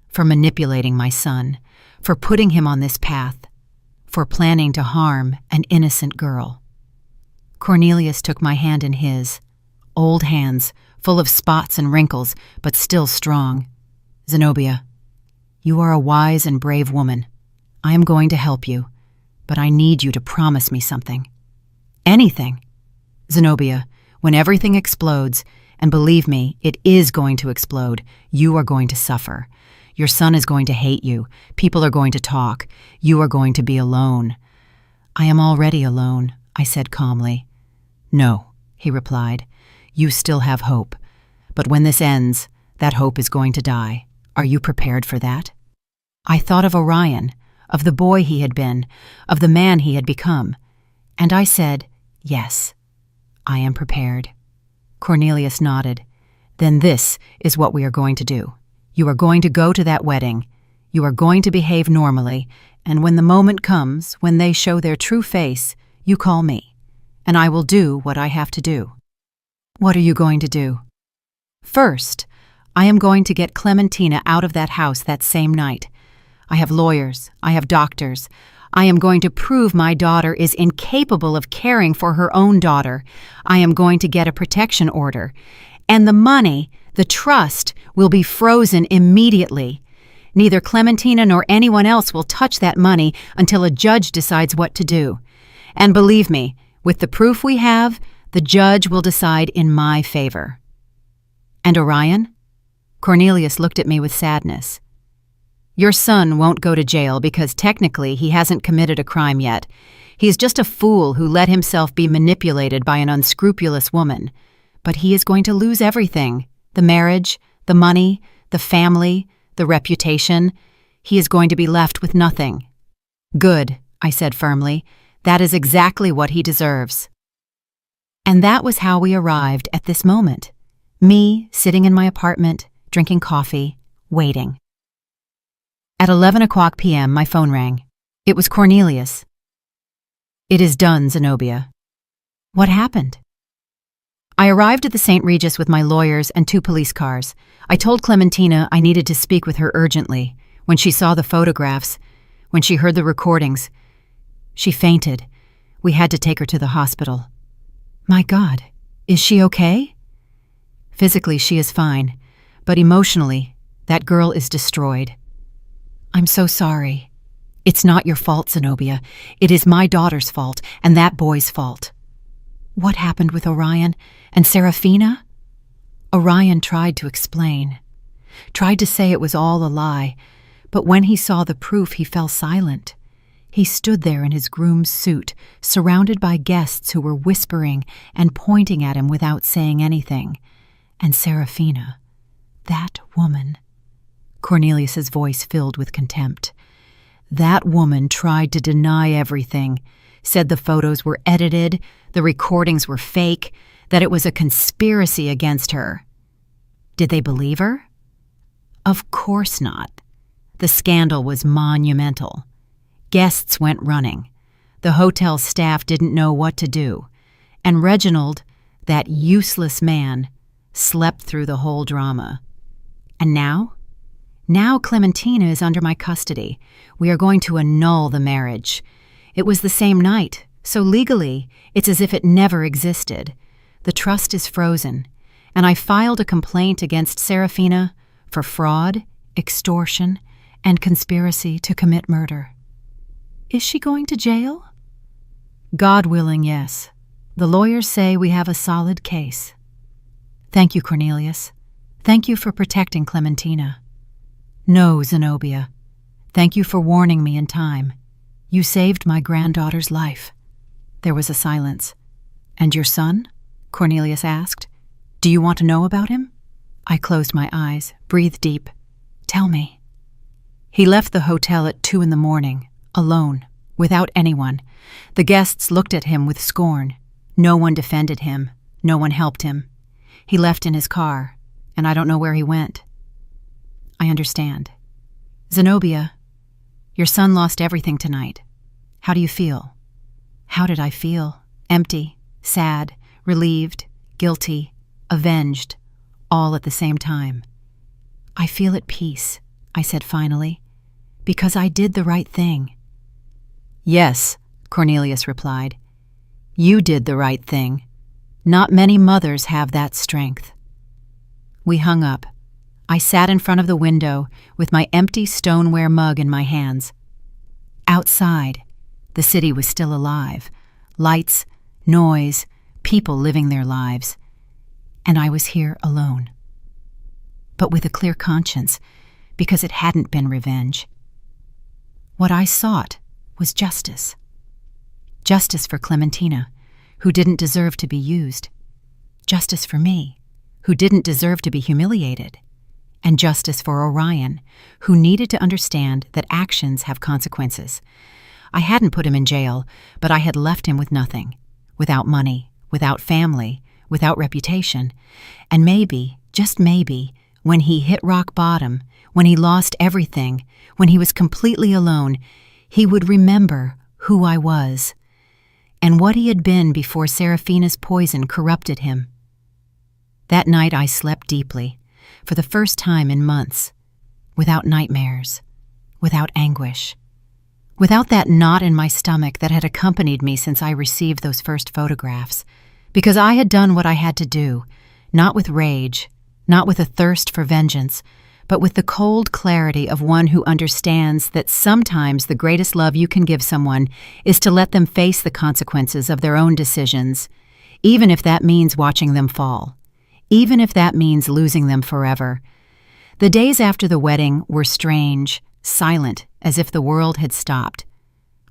[SPEAKER 1] for manipulating my son, for putting him on this path, for planning to harm an innocent girl." Cornelius took my hand in his, old hands, full of spots and wrinkles, but still strong. "Zenobia, you are a wise and brave woman. I am going to help you, but I need you to promise me something. Anything. Zenobia, when everything explodes, and believe me, it is going to explode, you are going to suffer. Your son is going to hate you. People are going to talk. You are going to be alone." "I am already alone," I said calmly. "No," he replied. "You still have hope. But when this ends, that hope is going to die. Are you prepared for that?" I thought of Orion, of the boy he had been, of the man he had become. And I said, "Yes, I am prepared." Cornelius nodded. "Then this is what we are going to do. You are going to go to that wedding. You are going to behave normally, and when the moment comes, when they show their true face, you call me, and I will do what I have to do." "What are you going to do?" "First, I am going to get Clementina out of that house that same night. I have lawyers. I have doctors. I am going to prove my daughter is incapable of caring for her own daughter. I am going to get a protection order. And the money, the trust, will be frozen immediately. Neither Clementina nor anyone else will touch that money until a judge decides what to do. And believe me, with the proof we have, the judge will decide in my favor." "And Orion?" Cornelius looked at me with sadness. "Your son won't go to jail because technically he hasn't committed a crime yet. He is just a fool who let himself be manipulated by an unscrupulous woman. But he is going to lose everything: the marriage, the money, the family, the reputation. He is going to be left with nothing." "Good," I said firmly. "That is exactly what he deserves." And that was how we arrived at this moment. Me sitting in my apartment, drinking coffee, waiting. At 11 p.m., my phone rang. It was Cornelius. "It is done, Zenobia." "What happened?" "I arrived at the St. Regis with my lawyers and 2 police cars. I told Clementina I needed to speak with her urgently. When she saw the photographs, when she heard the recordings, she fainted. We had to take her to the hospital." "My God, is she okay?" "Physically, she is fine, but emotionally, that girl is destroyed." "I'm so sorry." "It's not your fault, Zenobia. It is my daughter's fault, and that boy's fault." "What happened with Orion and Serafina?" Orion tried to explain, tried to say it was all a lie, but when he saw the proof, he fell silent. He stood there in his groom's suit, surrounded by guests who were whispering and pointing at him without saying anything. And Serafina, that woman. Cornelius's voice filled with contempt. That woman tried to deny everything, said the photos were edited, the recordings were fake, that it was a conspiracy against her. Did they believe her? Of course not. The scandal was monumental. Guests went running. The hotel staff didn't know what to do. And Reginald, that useless man, slept through the whole drama. And now? Now Clementina is under my custody. We are going to annul the marriage. It was the same night, so legally, it's as if it never existed. The trust is frozen, and I filed a complaint against Serafina for fraud, extortion, and conspiracy to commit murder. Is she going to jail? God willing, yes. The lawyers say we have a solid case. Thank you, Cornelius. Thank you for protecting Clementina. No, Zenobia. Thank you for warning me in time. You saved my granddaughter's life. There was a silence. And your son? Cornelius asked. Do you want to know about him? I closed my eyes, breathed deep. Tell me. He left the hotel at 2 a.m, alone, without anyone. The guests looked at him with scorn. No one defended him. No one helped him. He left in his car, and I don't know where he went. I understand. Zenobia, your son lost everything tonight. How do you feel? How did I feel? Empty, sad, relieved, guilty, avenged, all at the same time. I feel at peace, I said finally, because I did the right thing. Yes, Cornelius replied. You did the right thing. Not many mothers have that strength. We hung up. I sat in front of the window with my empty stoneware mug in my hands. Outside, the city was still alive. Lights, noise, people living their lives. And I was here alone. But with a clear conscience, because it hadn't been revenge. What I sought was justice. Justice for Clementina, who didn't deserve to be used. Justice for me, who didn't deserve to be humiliated. And justice for Orion, who needed to understand that actions have consequences. I hadn't put him in jail, but I had left him with nothing. Without money, without family, without reputation. And maybe, just maybe, when he hit rock bottom, when he lost everything, when he was completely alone, he would remember who I was and what he had been before Serafina's poison corrupted him. That night I slept deeply, for the first time in months, without nightmares, without anguish, without that knot in my stomach that had accompanied me since I received those first photographs, because I had done what I had to do, not with rage, not with a thirst for vengeance, but with the cold clarity of one who understands that sometimes the greatest love you can give someone is to let them face the consequences of their own decisions, even if that means watching them fall, even if that means losing them forever. The days after the wedding were strange, silent, as if the world had stopped.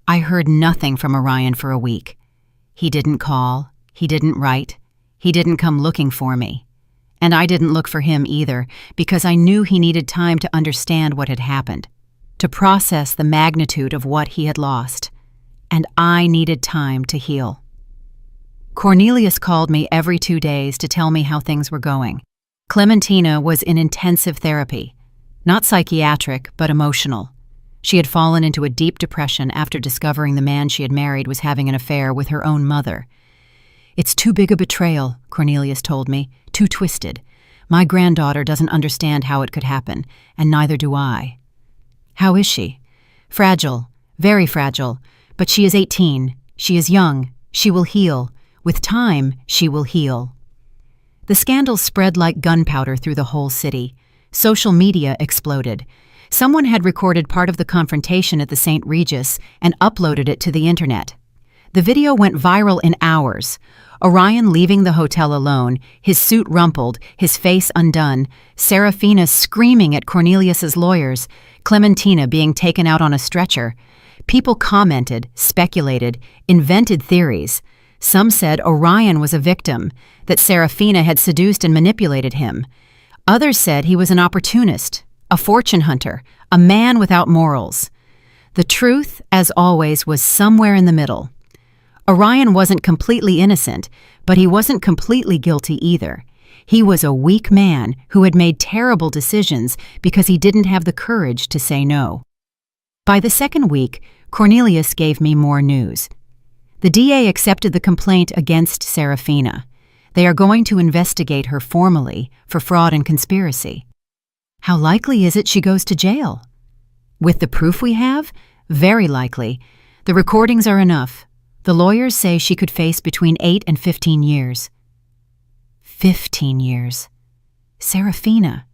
[SPEAKER 1] I heard nothing from Orion for a week. He didn't call, he didn't write, he didn't come looking for me. And I didn't look for him either, because I knew he needed time to understand what had happened, to process the magnitude of what he had lost. And I needed time to heal. Cornelius called me every 2 days to tell me how things were going. Clementina was in intensive therapy, not psychiatric, but emotional. She had fallen into a deep depression after discovering the man she had married was having an affair with her own mother. It's too big a betrayal, Cornelius told me, too twisted. My granddaughter doesn't understand how it could happen, and neither do I. How is she? Fragile, very fragile, but she is 18. She is young. She will heal. With time, she will heal. The scandal spread like gunpowder through the whole city. Social media exploded. Someone had recorded part of the confrontation at the St. Regis and uploaded it to the internet. The video went viral in hours. Orion leaving the hotel alone, his suit rumpled, his face undone, Serafina screaming at Cornelius's lawyers, Clementina being taken out on a stretcher. People commented, speculated, invented theories. Some said Orion was a victim, that Serafina had seduced and manipulated him. Others said he was an opportunist, a fortune hunter, a man without morals. The truth, as always, was somewhere in the middle. Orion wasn't completely innocent, but he wasn't completely guilty either. He was a weak man who had made terrible decisions because he didn't have the courage to say no. By the second week, Cornelius gave me more news. The DA accepted the complaint against Serafina. They are going to investigate her formally for fraud and conspiracy. How likely is it she goes to jail? With the proof we have, very likely. The recordings are enough. The lawyers say she could face between 8 and 15 years. 15 years. Serafina,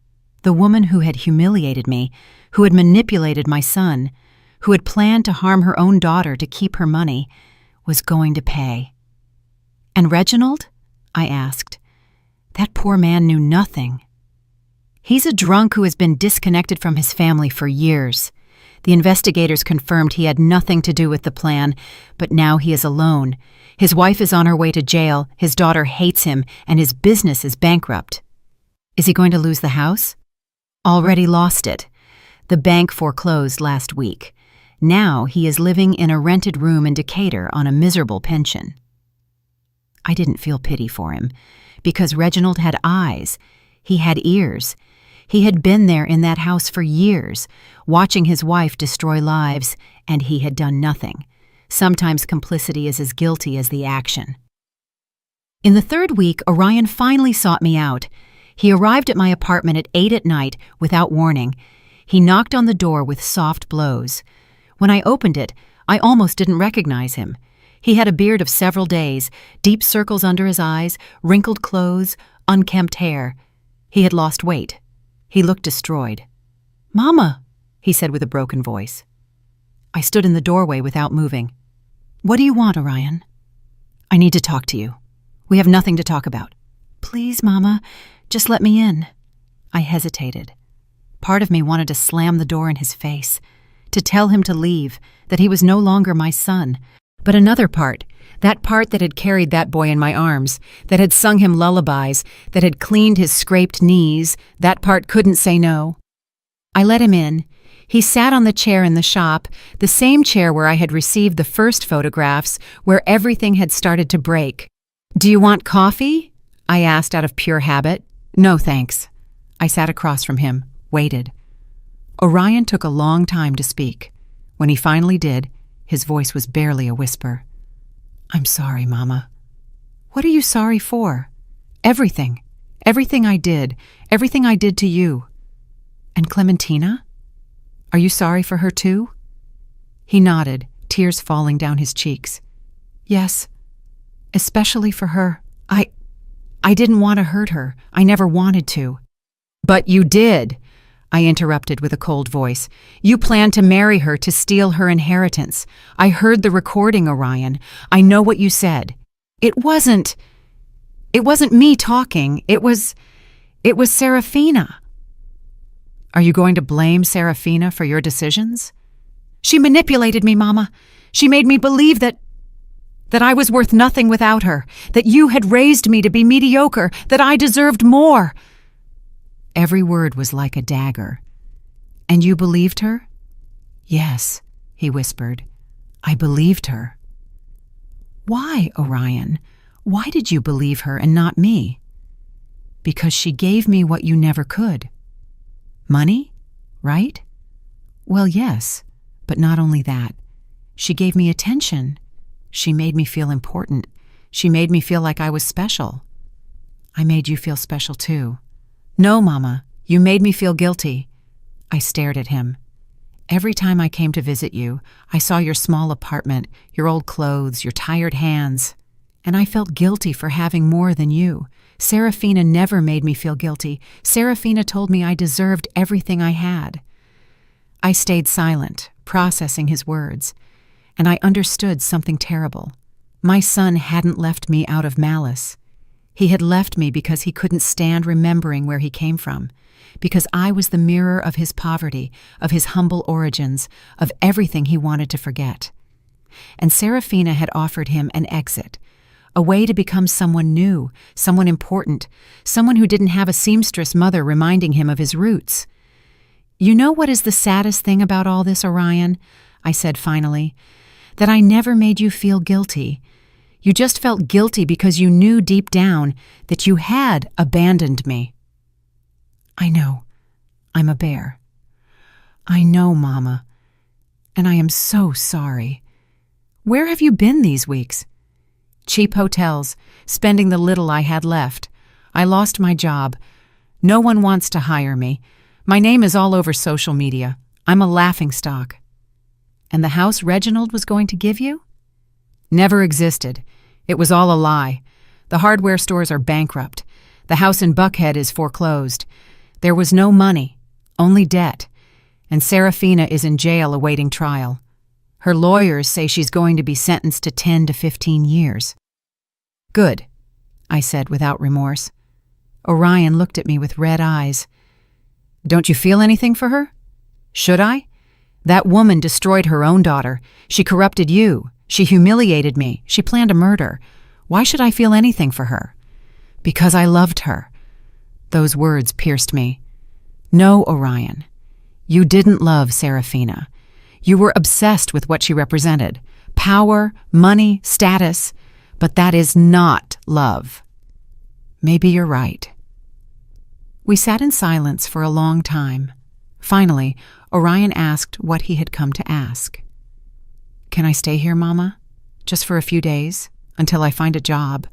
[SPEAKER 1] the woman who had humiliated me, who had manipulated my son, who had planned to harm her own daughter to keep her money, was going to pay. And Reginald? I asked. That poor man knew nothing. He's a drunk who has been disconnected from his family for years. The investigators confirmed he had nothing to do with the plan, but now he is alone. His wife is on her way to jail, his daughter hates him, and his business is bankrupt. Is he going to lose the house? Already lost it. The bank foreclosed last week. Now he is living in a rented room in Decatur on a miserable pension. I didn't feel pity for him, because Reginald had eyes. He had ears. He had been there in that house for years, watching his wife destroy lives, and he had done nothing. Sometimes complicity is as guilty as the action. In the third week, Orion finally sought me out. He arrived at my apartment at 8 at night without warning. He knocked on the door with soft blows. When I opened it, I almost didn't recognize him. He had a beard of several days, deep circles under his eyes, wrinkled clothes, unkempt hair. He had lost weight. He looked destroyed. "Mama," he said with a broken voice. I stood in the doorway without moving. "What do you want, Orion?" "I need to talk to you. We have nothing to talk about." "Please, Mama, just let me in." I hesitated. Part of me wanted to slam the door in his face, to tell him to leave, that he was no longer my son. But another part, that part that had carried that boy in my arms, that had sung him lullabies, that had cleaned his scraped knees, that part couldn't say no. I let him in. He sat on the chair in the shop, the same chair where I had received the first photographs, where everything had started to break. "Do you want coffee?" I asked out of pure habit. "No, thanks." I sat across from him, waited. Orion took a long time to speak. When he finally did, his voice was barely a whisper. "I'm sorry, Mama." "What are you sorry for?" "Everything. Everything I did. Everything I did to you." "And Clementina? Are you sorry for her too?" He nodded, tears falling down his cheeks. "Yes, especially for her. I didn't want to hurt her. I never wanted to." "But you did," I interrupted with a cold voice. "You planned to marry her to steal her inheritance. I heard the recording, Orion. I know what you said. It wasn't me talking. It was Serafina." "Are you going to blame Serafina for your decisions?" "She manipulated me, Mama. She made me believe that I was worth nothing without her, that you had raised me to be mediocre, that I deserved more." Every word was like a dagger. "And you believed her?" "Yes," he whispered. "I believed her." "Why, Orion? Why did you believe her and not me?" "Because she gave me what you never could." "Money, right?" "Well, yes, but not only that. She gave me attention. She made me feel important. She made me feel like I was special." "I made you feel special too." "No, Mama, you made me feel guilty." I stared at him. "Every time I came to visit you, I saw your small apartment, your old clothes, your tired hands, and I felt guilty for having more than you. Serafina never made me feel guilty. Serafina told me I deserved everything I had." I stayed silent, processing his words, and I understood something terrible. My son hadn't left me out of malice. He had left me because he couldn't stand remembering where he came from, because I was the mirror of his poverty, of his humble origins, of everything he wanted to forget. And Serafina had offered him an exit, a way to become someone new, someone important, someone who didn't have a seamstress mother reminding him of his roots. "You know what is the saddest thing about all this, Orion?" I said finally. "That I never made you feel guilty. You just felt guilty because you knew deep down that you had abandoned me. I know. I'm a bear. I know, Mama. And I am so sorry. Where have you been these weeks? Cheap hotels, spending the little I had left. I lost my job. No one wants to hire me. My name is all over social media. I'm a laughingstock. And the house Reginald was going to give you? Never existed. It was all a lie. The hardware stores are bankrupt. The house in Buckhead is foreclosed. There was no money, only debt. And Serafina is in jail awaiting trial. Her lawyers say she's going to be sentenced to 10 to 15 years. Good, I said without remorse. Orion looked at me with red eyes. Don't you feel anything for her? Should I? That woman destroyed her own daughter. She corrupted you. She humiliated me. She planned a murder. Why should I feel anything for her? Because I loved her. Those words pierced me. No, Orion. You didn't love Serafina. You were obsessed with what she represented. Power, money, status. But that is not love. Maybe you're right. We sat in silence for a long time. Finally, Orion asked what he had come to ask. Can I stay here, Mama? Just for a few days? Until I find a job?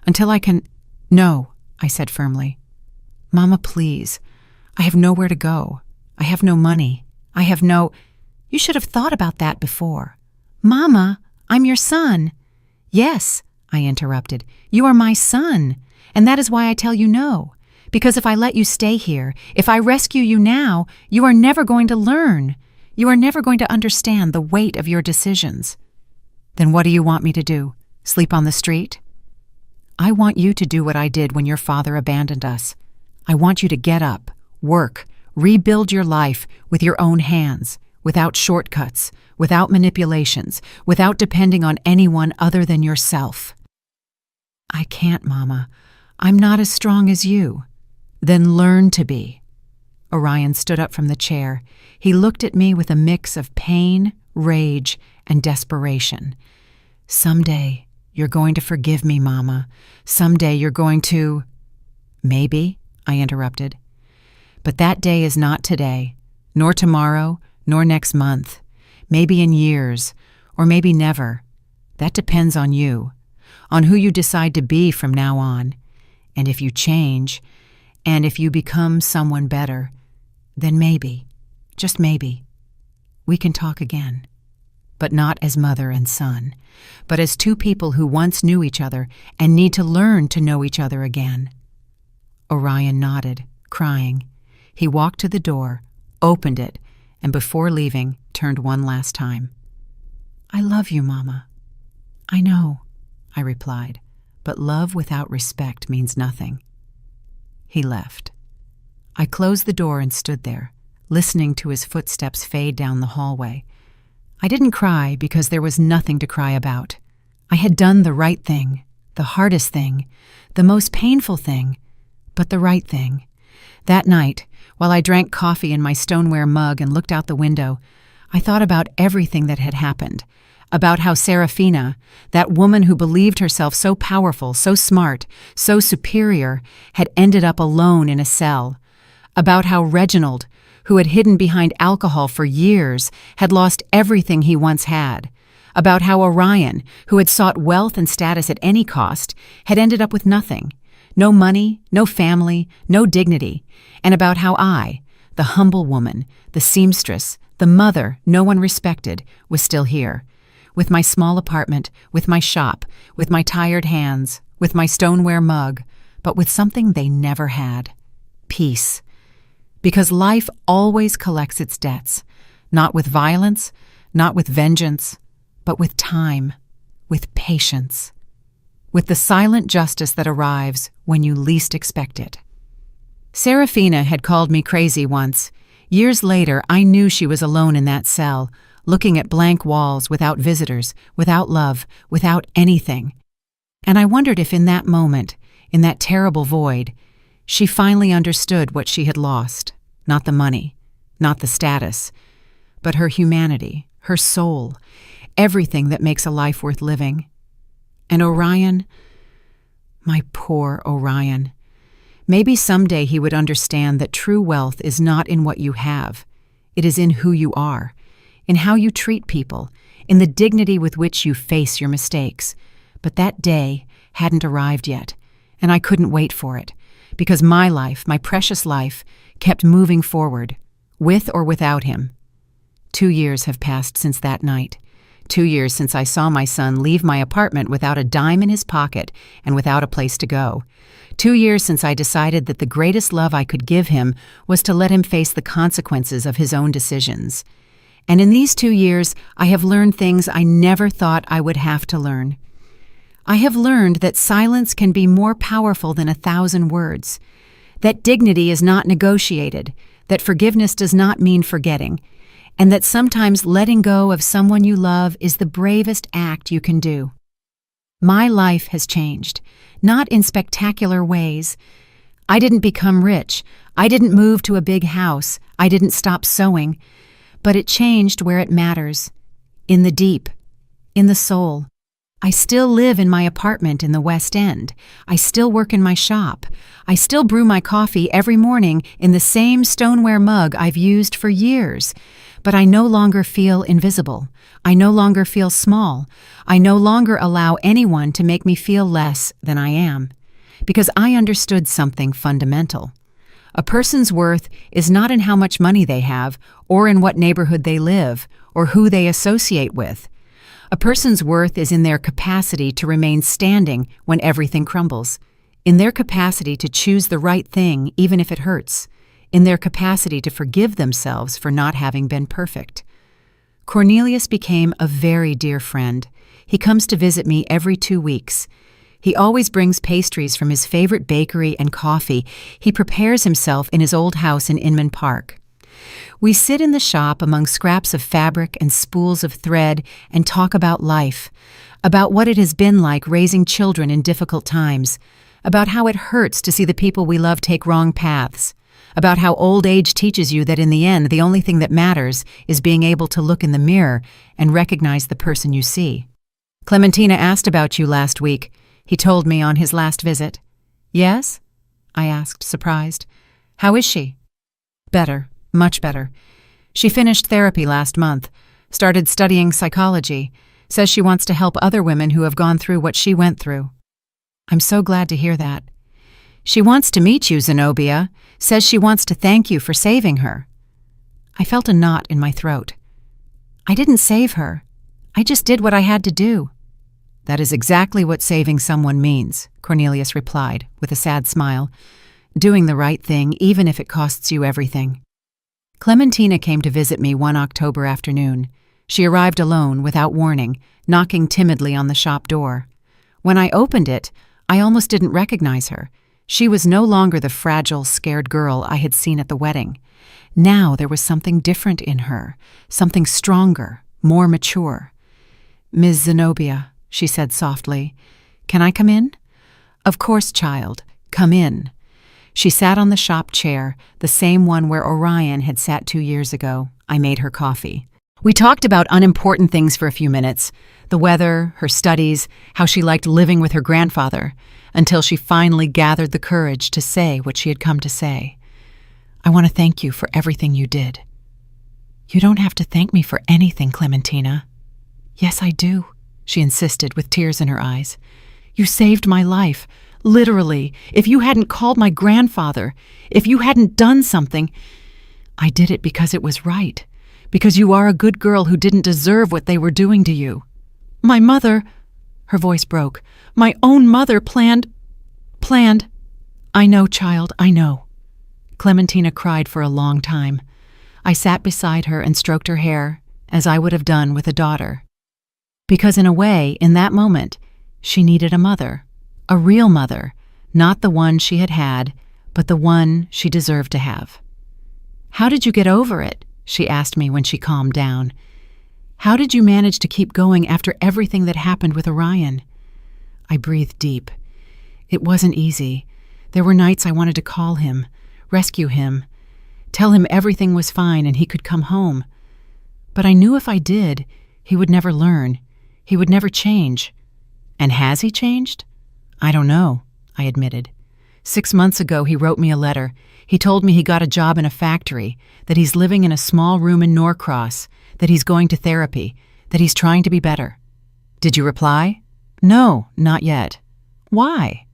[SPEAKER 1] Until I can— No, I said firmly. Mama, please. I have nowhere to go. I have no money. I have no— You should have thought about that before. Mama, I'm your son. Yes, I interrupted. You are my son. And that is why I tell you no. Because if I let you stay here, if I rescue you now, you are never going to learn. You are never going to understand the weight of your decisions. Then what do you want me to do? Sleep on the street? I want you to do what I did when your father abandoned us. I want you to get up, work, rebuild your life with your own hands, without shortcuts, without manipulations, without depending on anyone other than yourself. I can't, Mama. I'm not as strong as you. Then learn to be. Orion stood up from the chair. He looked at me with a mix of pain, rage, and desperation. Someday, you're going to forgive me, Mama. Someday you're going to— Maybe, I interrupted. But that day is not today, nor tomorrow, nor next month. Maybe in years, or maybe never. That depends on you, on who you decide to be from now on. And if you change, and if you become someone better, then maybe, just maybe, we can talk again. But not as mother and son, but as two people who once knew each other and need to learn to know each other again. Orion nodded, crying. He walked to the door, opened it, and before leaving, turned one last time. I love you, Mama. I know, I replied, but love without respect means nothing. He left. I closed the door and stood there, listening to his footsteps fade down the hallway. I didn't cry because there was nothing to cry about. I had done the right thing, the hardest thing, the most painful thing, but the right thing. That night, while I drank coffee in my stoneware mug and looked out the window, I thought about everything that had happened, about how Serafina, that woman who believed herself so powerful, so smart, so superior, had ended up alone in a cell, about how Reginald, who had hidden behind alcohol for years, had lost everything he once had, about how Orion, who had sought wealth and status at any cost, had ended up with nothing, no money, no family, no dignity, and about how I, the humble woman, the seamstress, the mother no one respected, was still here, with my small apartment, with my shop, with my tired hands, with my stoneware mug, but with something they never had: peace. Because life always collects its debts, not with violence, not with vengeance, but with time, with patience, with the silent justice that arrives when you least expect it. Serafina had called me crazy once. Years later, I knew she was alone in that cell, looking at blank walls without visitors, without love, without anything. And I wondered if in that moment, in that terrible void, she finally understood what she had lost. Not the money, not the status, but her humanity, her soul, everything that makes a life worth living. And Orion, my poor Orion. Maybe someday he would understand that true wealth is not in what you have. It is in who you are, in how you treat people, in the dignity with which you face your mistakes. But that day hadn't arrived yet, and I couldn't wait for it, because my life, my precious life, kept moving forward, with or without him. 2 years have passed since that night. 2 years since I saw my son leave my apartment without a dime in his pocket and without a place to go. 2 years since I decided that the greatest love I could give him was to let him face the consequences of his own decisions. And in these 2 years, I have learned things I never thought I would have to learn. I have learned that silence can be more powerful than 1,000 words, that dignity is not negotiated, that forgiveness does not mean forgetting, and that sometimes letting go of someone you love is the bravest act you can do. My life has changed, not in spectacular ways. I didn't become rich. I didn't move to a big house. I didn't stop sewing. But it changed where it matters, in the deep, in the soul. I still live in my apartment in the West End. I still work in my shop. I still brew my coffee every morning in the same stoneware mug I've used for years. But I no longer feel invisible. I no longer feel small. I no longer allow anyone to make me feel less than I am. Because I understood something fundamental. A person's worth is not in how much money they have, or in what neighborhood they live, or who they associate with. A person's worth is in their capacity to remain standing when everything crumbles, in their capacity to choose the right thing even if it hurts, in their capacity to forgive themselves for not having been perfect. Cornelius became a very dear friend. He comes to visit me every 2 weeks. He always brings pastries from his favorite bakery and coffee he prepares himself in his old house in Inman Park. We sit in the shop among scraps of fabric and spools of thread and talk about life, about what it has been like raising children in difficult times, about how it hurts to see the people we love take wrong paths, about how old age teaches you that in the end the only thing that matters is being able to look in the mirror and recognize the person you see. Clementina asked about you last week, he told me on his last visit. Yes? I asked, surprised. How is she? Better, much better. She finished therapy last month, started studying psychology, says she wants to help other women who have gone through what she went through. I'm so glad to hear that. She wants to meet you, Zenobia, says she wants to thank you for saving her. I felt a knot in my throat. I didn't save her. I just did what I had to do. That is exactly what saving someone means, Cornelius replied, with a sad smile. Doing the right thing, even if it costs you everything. Clementina came to visit me one October afternoon. She arrived alone, without warning, knocking timidly on the shop door. When I opened it, I almost didn't recognize her. She was no longer the fragile, scared girl I had seen at the wedding. Now there was something different in her, something stronger, more mature. Ms. Zenobia, she said softly, can I come in? Of course, child, come in. She sat on the shop chair, the same one where Orion had sat 2 years ago. I made her coffee. We talked about unimportant things for a few minutes, the weather, her studies, how she liked living with her grandfather, until she finally gathered the courage to say what she had come to say. I want to thank you for everything you did. You don't have to thank me for anything, Clementina. Yes, I do, she insisted with tears in her eyes. You saved my life, literally. If you hadn't called my grandfather, if you hadn't done something, I did it because it was right, because you are a good girl who didn't deserve what they were doing to you. My mother, her voice broke, my own mother planned. I know, child, I know. Clementina cried for a long time. I sat beside her and stroked her hair, as I would have done with a daughter. Because in a way, in that moment, she needed a mother, a real mother, not the one she had had, but the one she deserved to have. How did you get over it? She asked me when she calmed down. How did you manage to keep going after everything that happened with Orion? I breathed deep. It wasn't easy. There were nights I wanted to call him, rescue him, tell him everything was fine and he could come home. But I knew if I did, he would never learn. He would never change. And has he changed? I don't know, I admitted. 6 months ago, he wrote me a letter. He told me he got a job in a factory, that he's living in a small room in Norcross, that he's going to therapy, that he's trying to be better. Did you reply? No, not yet. Why?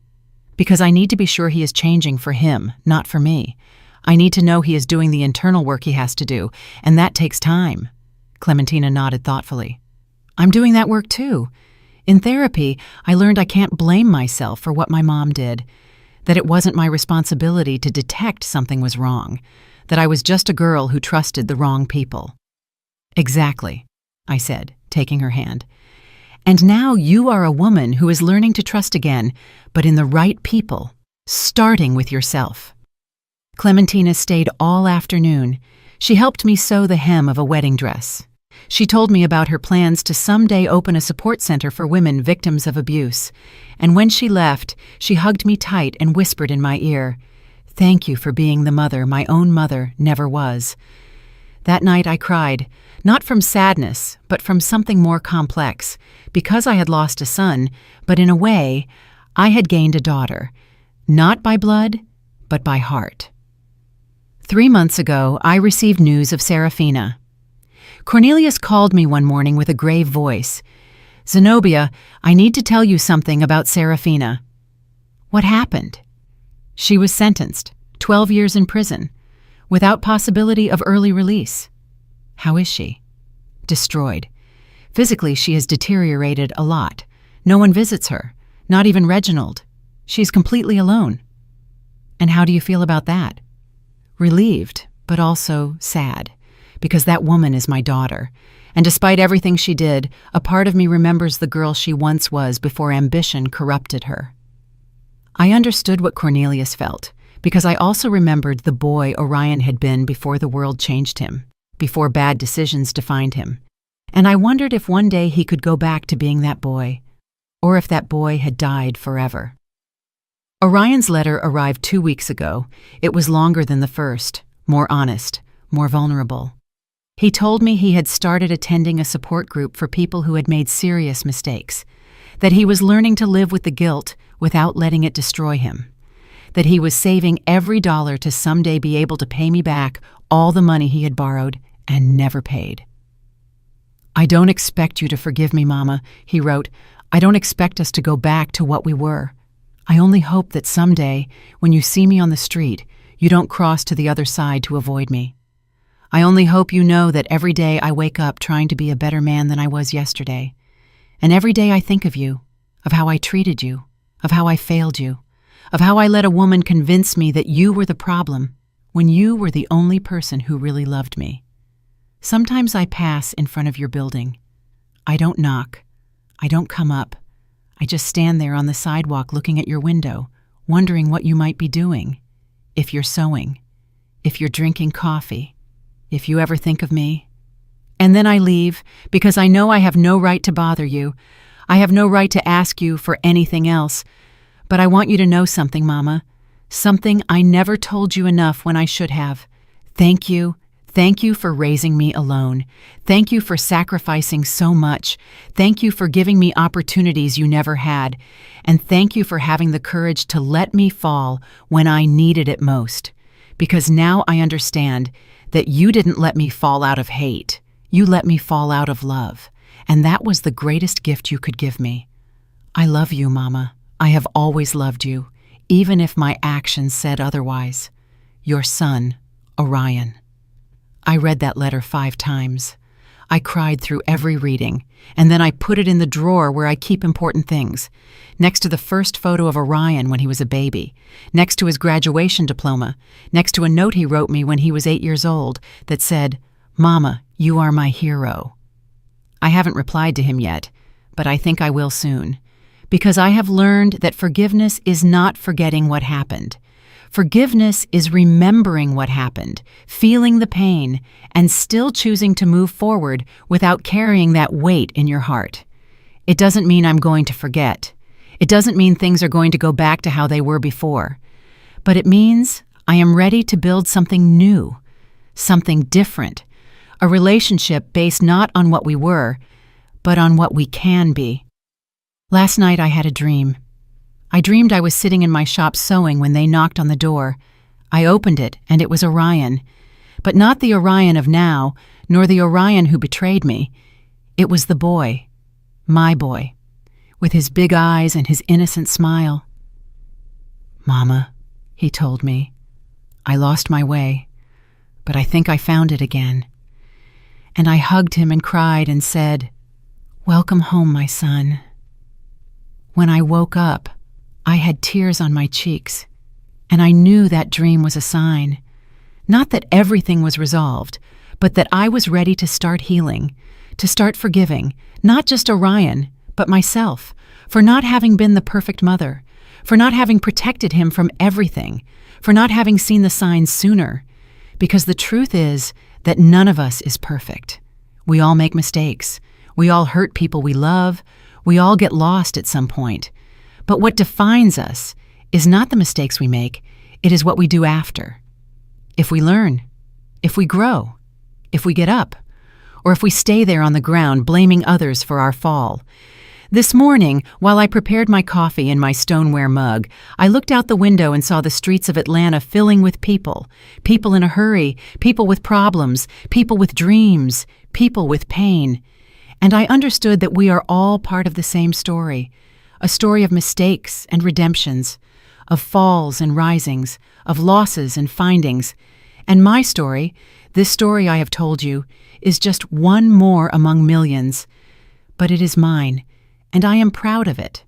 [SPEAKER 1] Because I need to be sure he is changing for him, not for me. I need to know he is doing the internal work he has to do, and that takes time. Clementina nodded thoughtfully. I'm doing that work too. In therapy, I learned I can't blame myself for what my mom did, that it wasn't my responsibility to detect something was wrong, that I was just a girl who trusted the wrong people. Exactly, I said, taking her hand. And now you are a woman who is learning to trust again, but in the right people, starting with yourself. Clementina stayed all afternoon. She helped me sew the hem of a wedding dress. She told me about her plans to someday open a support center for women victims of abuse. And when she left, she hugged me tight and whispered in my ear, "Thank you for being the mother my own mother never was." That night I cried, not from sadness, but from something more complex, because I had lost a son, but in a way, I had gained a daughter, not by blood, but by heart. 3 months ago, I received news of Serafina. Cornelius called me one morning with a grave voice. "Zenobia, I need to tell you something about Serafina." What happened? She was sentenced, 12 years in prison, without possibility of early release. How is she? Destroyed. Physically, she has deteriorated a lot. No one visits her, not even Reginald. She's completely alone. And how do you feel about that? Relieved, but also sad, because that woman is my daughter. And despite everything she did, a part of me remembers the girl she once was before ambition corrupted her. I understood what Cornelius felt, because I also remembered the boy Orion had been before the world changed him, before bad decisions defined him. And I wondered if one day he could go back to being that boy, or if that boy had died forever. Orion's letter arrived 2 weeks ago. It was longer than the first, more honest, more vulnerable. He told me he had started attending a support group for people who had made serious mistakes, that he was learning to live with the guilt without letting it destroy him, that he was saving every dollar to someday be able to pay me back all the money he had borrowed and never paid. "I don't expect you to forgive me, Mama," he wrote. "I don't expect us to go back to what we were. I only hope that someday, when you see me on the street, you don't cross to the other side to avoid me. I only hope you know that every day I wake up trying to be a better man than I was yesterday. And every day I think of you, of how I treated you, of how I failed you, of how I let a woman convince me that you were the problem when you were the only person who really loved me. Sometimes I pass in front of your building. I don't knock. I don't come up. I just stand there on the sidewalk looking at your window, wondering what you might be doing, if you're sewing, if you're drinking coffee, if you ever think of me. And then I leave because I know I have no right to bother you. I have no right to ask you for anything else. But I want you to know something, Mama. Something I never told you enough when I should have. Thank you. Thank you for raising me alone. Thank you for sacrificing so much. Thank you for giving me opportunities you never had. And thank you for having the courage to let me fall when I needed it most. Because now I understand that you didn't let me fall out of hate. You let me fall out of love. And that was the greatest gift you could give me. I love you, Mama. I have always loved you, even if my actions said otherwise. Your son, Orion. I read that letter 5 times. I cried through every reading, and then I put it in the drawer where I keep important things, next to the first photo of Orion when he was a baby, next to his graduation diploma, next to a note he wrote me when he was 8 years old that said, "Mama, you are my hero." I haven't replied to him yet, but I think I will soon, because I have learned that forgiveness is not forgetting what happened. Forgiveness is remembering what happened, feeling the pain, and still choosing to move forward without carrying that weight in your heart. It doesn't mean I'm going to forget. It doesn't mean things are going to go back to how they were before. But it means I am ready to build something new, something different, a relationship based not on what we were, but on what we can be. Last night I had a dream. I dreamed I was sitting in my shop sewing when they knocked on the door. I opened it, and it was Orion. But not the Orion of now, nor the Orion who betrayed me. It was the boy, my boy, with his big eyes and his innocent smile. "Mama," he told me, "I lost my way, but I think I found it again." And I hugged him and cried and said, "Welcome home, my son." When I woke up, I had tears on my cheeks, and I knew that dream was a sign. Not that everything was resolved, but that I was ready to start healing, to start forgiving, not just Orion, but myself, for not having been the perfect mother, for not having protected him from everything, for not having seen the signs sooner. Because the truth is that none of us is perfect. We all make mistakes. We all hurt people we love. We all get lost at some point. But what defines us is not the mistakes we make, it is what we do after. If we learn, if we grow, if we get up, or if we stay there on the ground blaming others for our fall. This morning, while I prepared my coffee in my stoneware mug, I looked out the window and saw the streets of Atlanta filling with people. People in a hurry, people with problems, people with dreams, people with pain. And I understood that we are all part of the same story. A story of mistakes and redemptions, of falls and risings, of losses and findings. And my story, this story I have told you, is just one more among millions. But it is mine, and I am proud of it.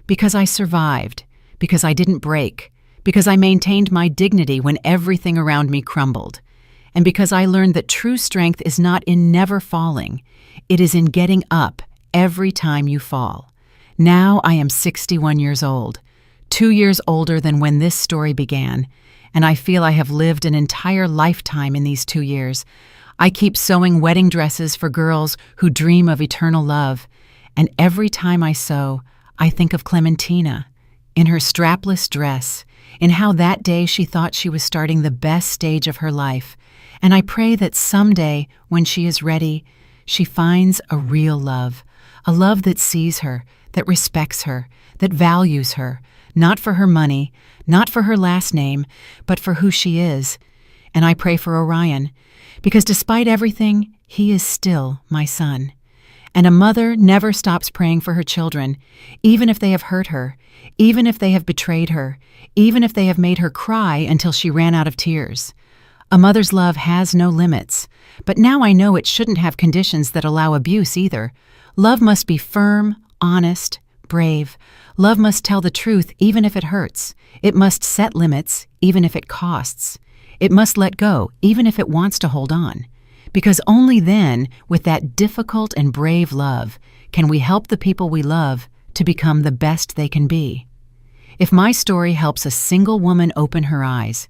[SPEAKER 1] Because I survived, because I didn't break, because I maintained my dignity when everything around me crumbled, and because I learned that true strength is not in never falling, it is in getting up every time you fall. Now I am 61 years old, 2 years older than when this story began, and I feel I have lived an entire lifetime in these 2 years. I keep sewing wedding dresses for girls who dream of eternal love, and every time I sew, I think of Clementina, in her strapless dress, in how that day she thought she was starting the best stage of her life, and I pray that someday, when she is ready, she finds a real love, a love that sees her, that respects her, that values her, not for her money, not for her last name, but for who she is. And I pray for Orion, because despite everything, he is still my son. And a mother never stops praying for her children, even if they have hurt her, even if they have betrayed her, even if they have made her cry until she ran out of tears. A mother's love has no limits, but now I know it shouldn't have conditions that allow abuse either. Love must be firm, honest, brave. Love must tell the truth even if it hurts. It must set limits even if it costs. It must let go even if it wants to hold on. Because only then, with that difficult and brave love, can we help the people we love to become the best they can be. If my story helps a single woman open her eyes,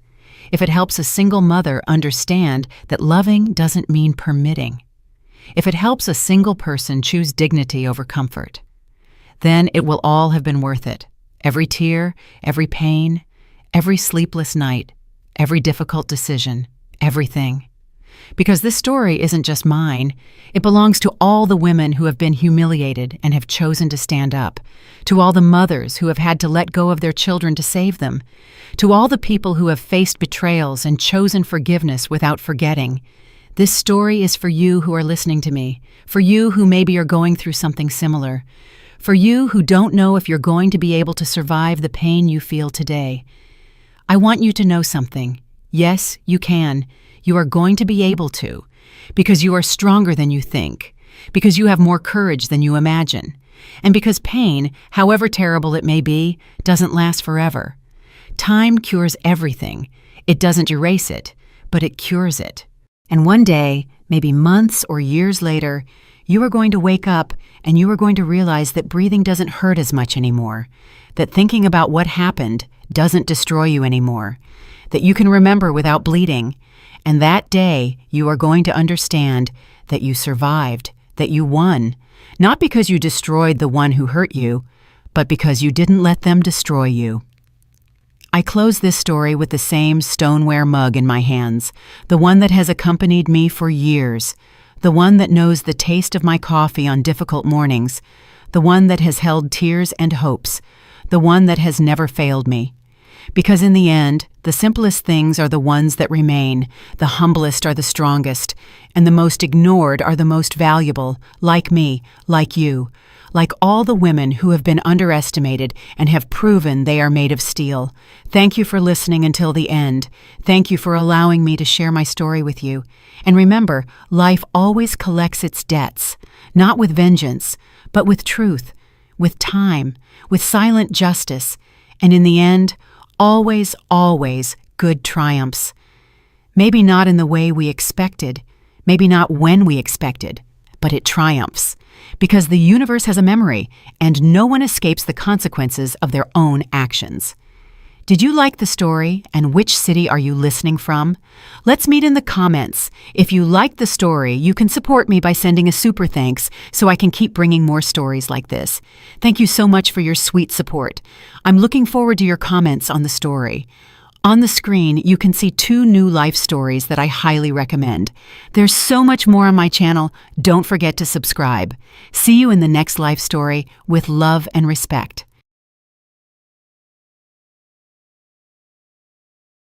[SPEAKER 1] if it helps a single mother understand that loving doesn't mean permitting, if it helps a single person choose dignity over comfort, then it will all have been worth it. Every tear, every pain, every sleepless night, every difficult decision, everything. Because this story isn't just mine. It belongs to all the women who have been humiliated and have chosen to stand up, to all the mothers who have had to let go of their children to save them, to all the people who have faced betrayals and chosen forgiveness without forgetting. This story is for you who are listening to me, for you who maybe are going through something similar, for you who don't know if you're going to be able to survive the pain you feel today. I want you to know something. Yes, you can. You are going to be able to, because you are stronger than you think, because you have more courage than you imagine, and because pain, however terrible it may be, doesn't last forever. Time cures everything. It doesn't erase it, but it cures it. And one day, maybe months or years later, you are going to wake up and you are going to realize that breathing doesn't hurt as much anymore, that thinking about what happened doesn't destroy you anymore, that you can remember without bleeding. And that day, you are going to understand that you survived, that you won, not because you destroyed the one who hurt you, but because you didn't let them destroy you. I close this story with the same stoneware mug in my hands, the one that has accompanied me for years, the one that knows the taste of my coffee on difficult mornings, the one that has held tears and hopes, the one that has never failed me. Because in the end, the simplest things are the ones that remain, the humblest are the strongest, and the most ignored are the most valuable, like me, like you, like all the women who have been underestimated and have proven they are made of steel. Thank you for listening until the end. Thank you for allowing me to share my story with you. And remember, life always collects its debts, not with vengeance, but with truth, with time, with silent justice, and in the end, always, always good triumphs. Maybe not in the way we expected, maybe not when we expected, but it triumphs. Because the universe has a memory, and no one escapes the consequences of their own actions. Did you like the story, and which city are you listening from? Let's meet in the comments. If you liked the story, you can support me by sending a super thanks so I can keep bringing more stories like this. Thank you so much for your sweet support. I'm looking forward to your comments on the story. On the screen, you can see 2 new life stories that I highly recommend. There's so much more on my channel. Don't forget to subscribe. See you in the next life story with love and respect.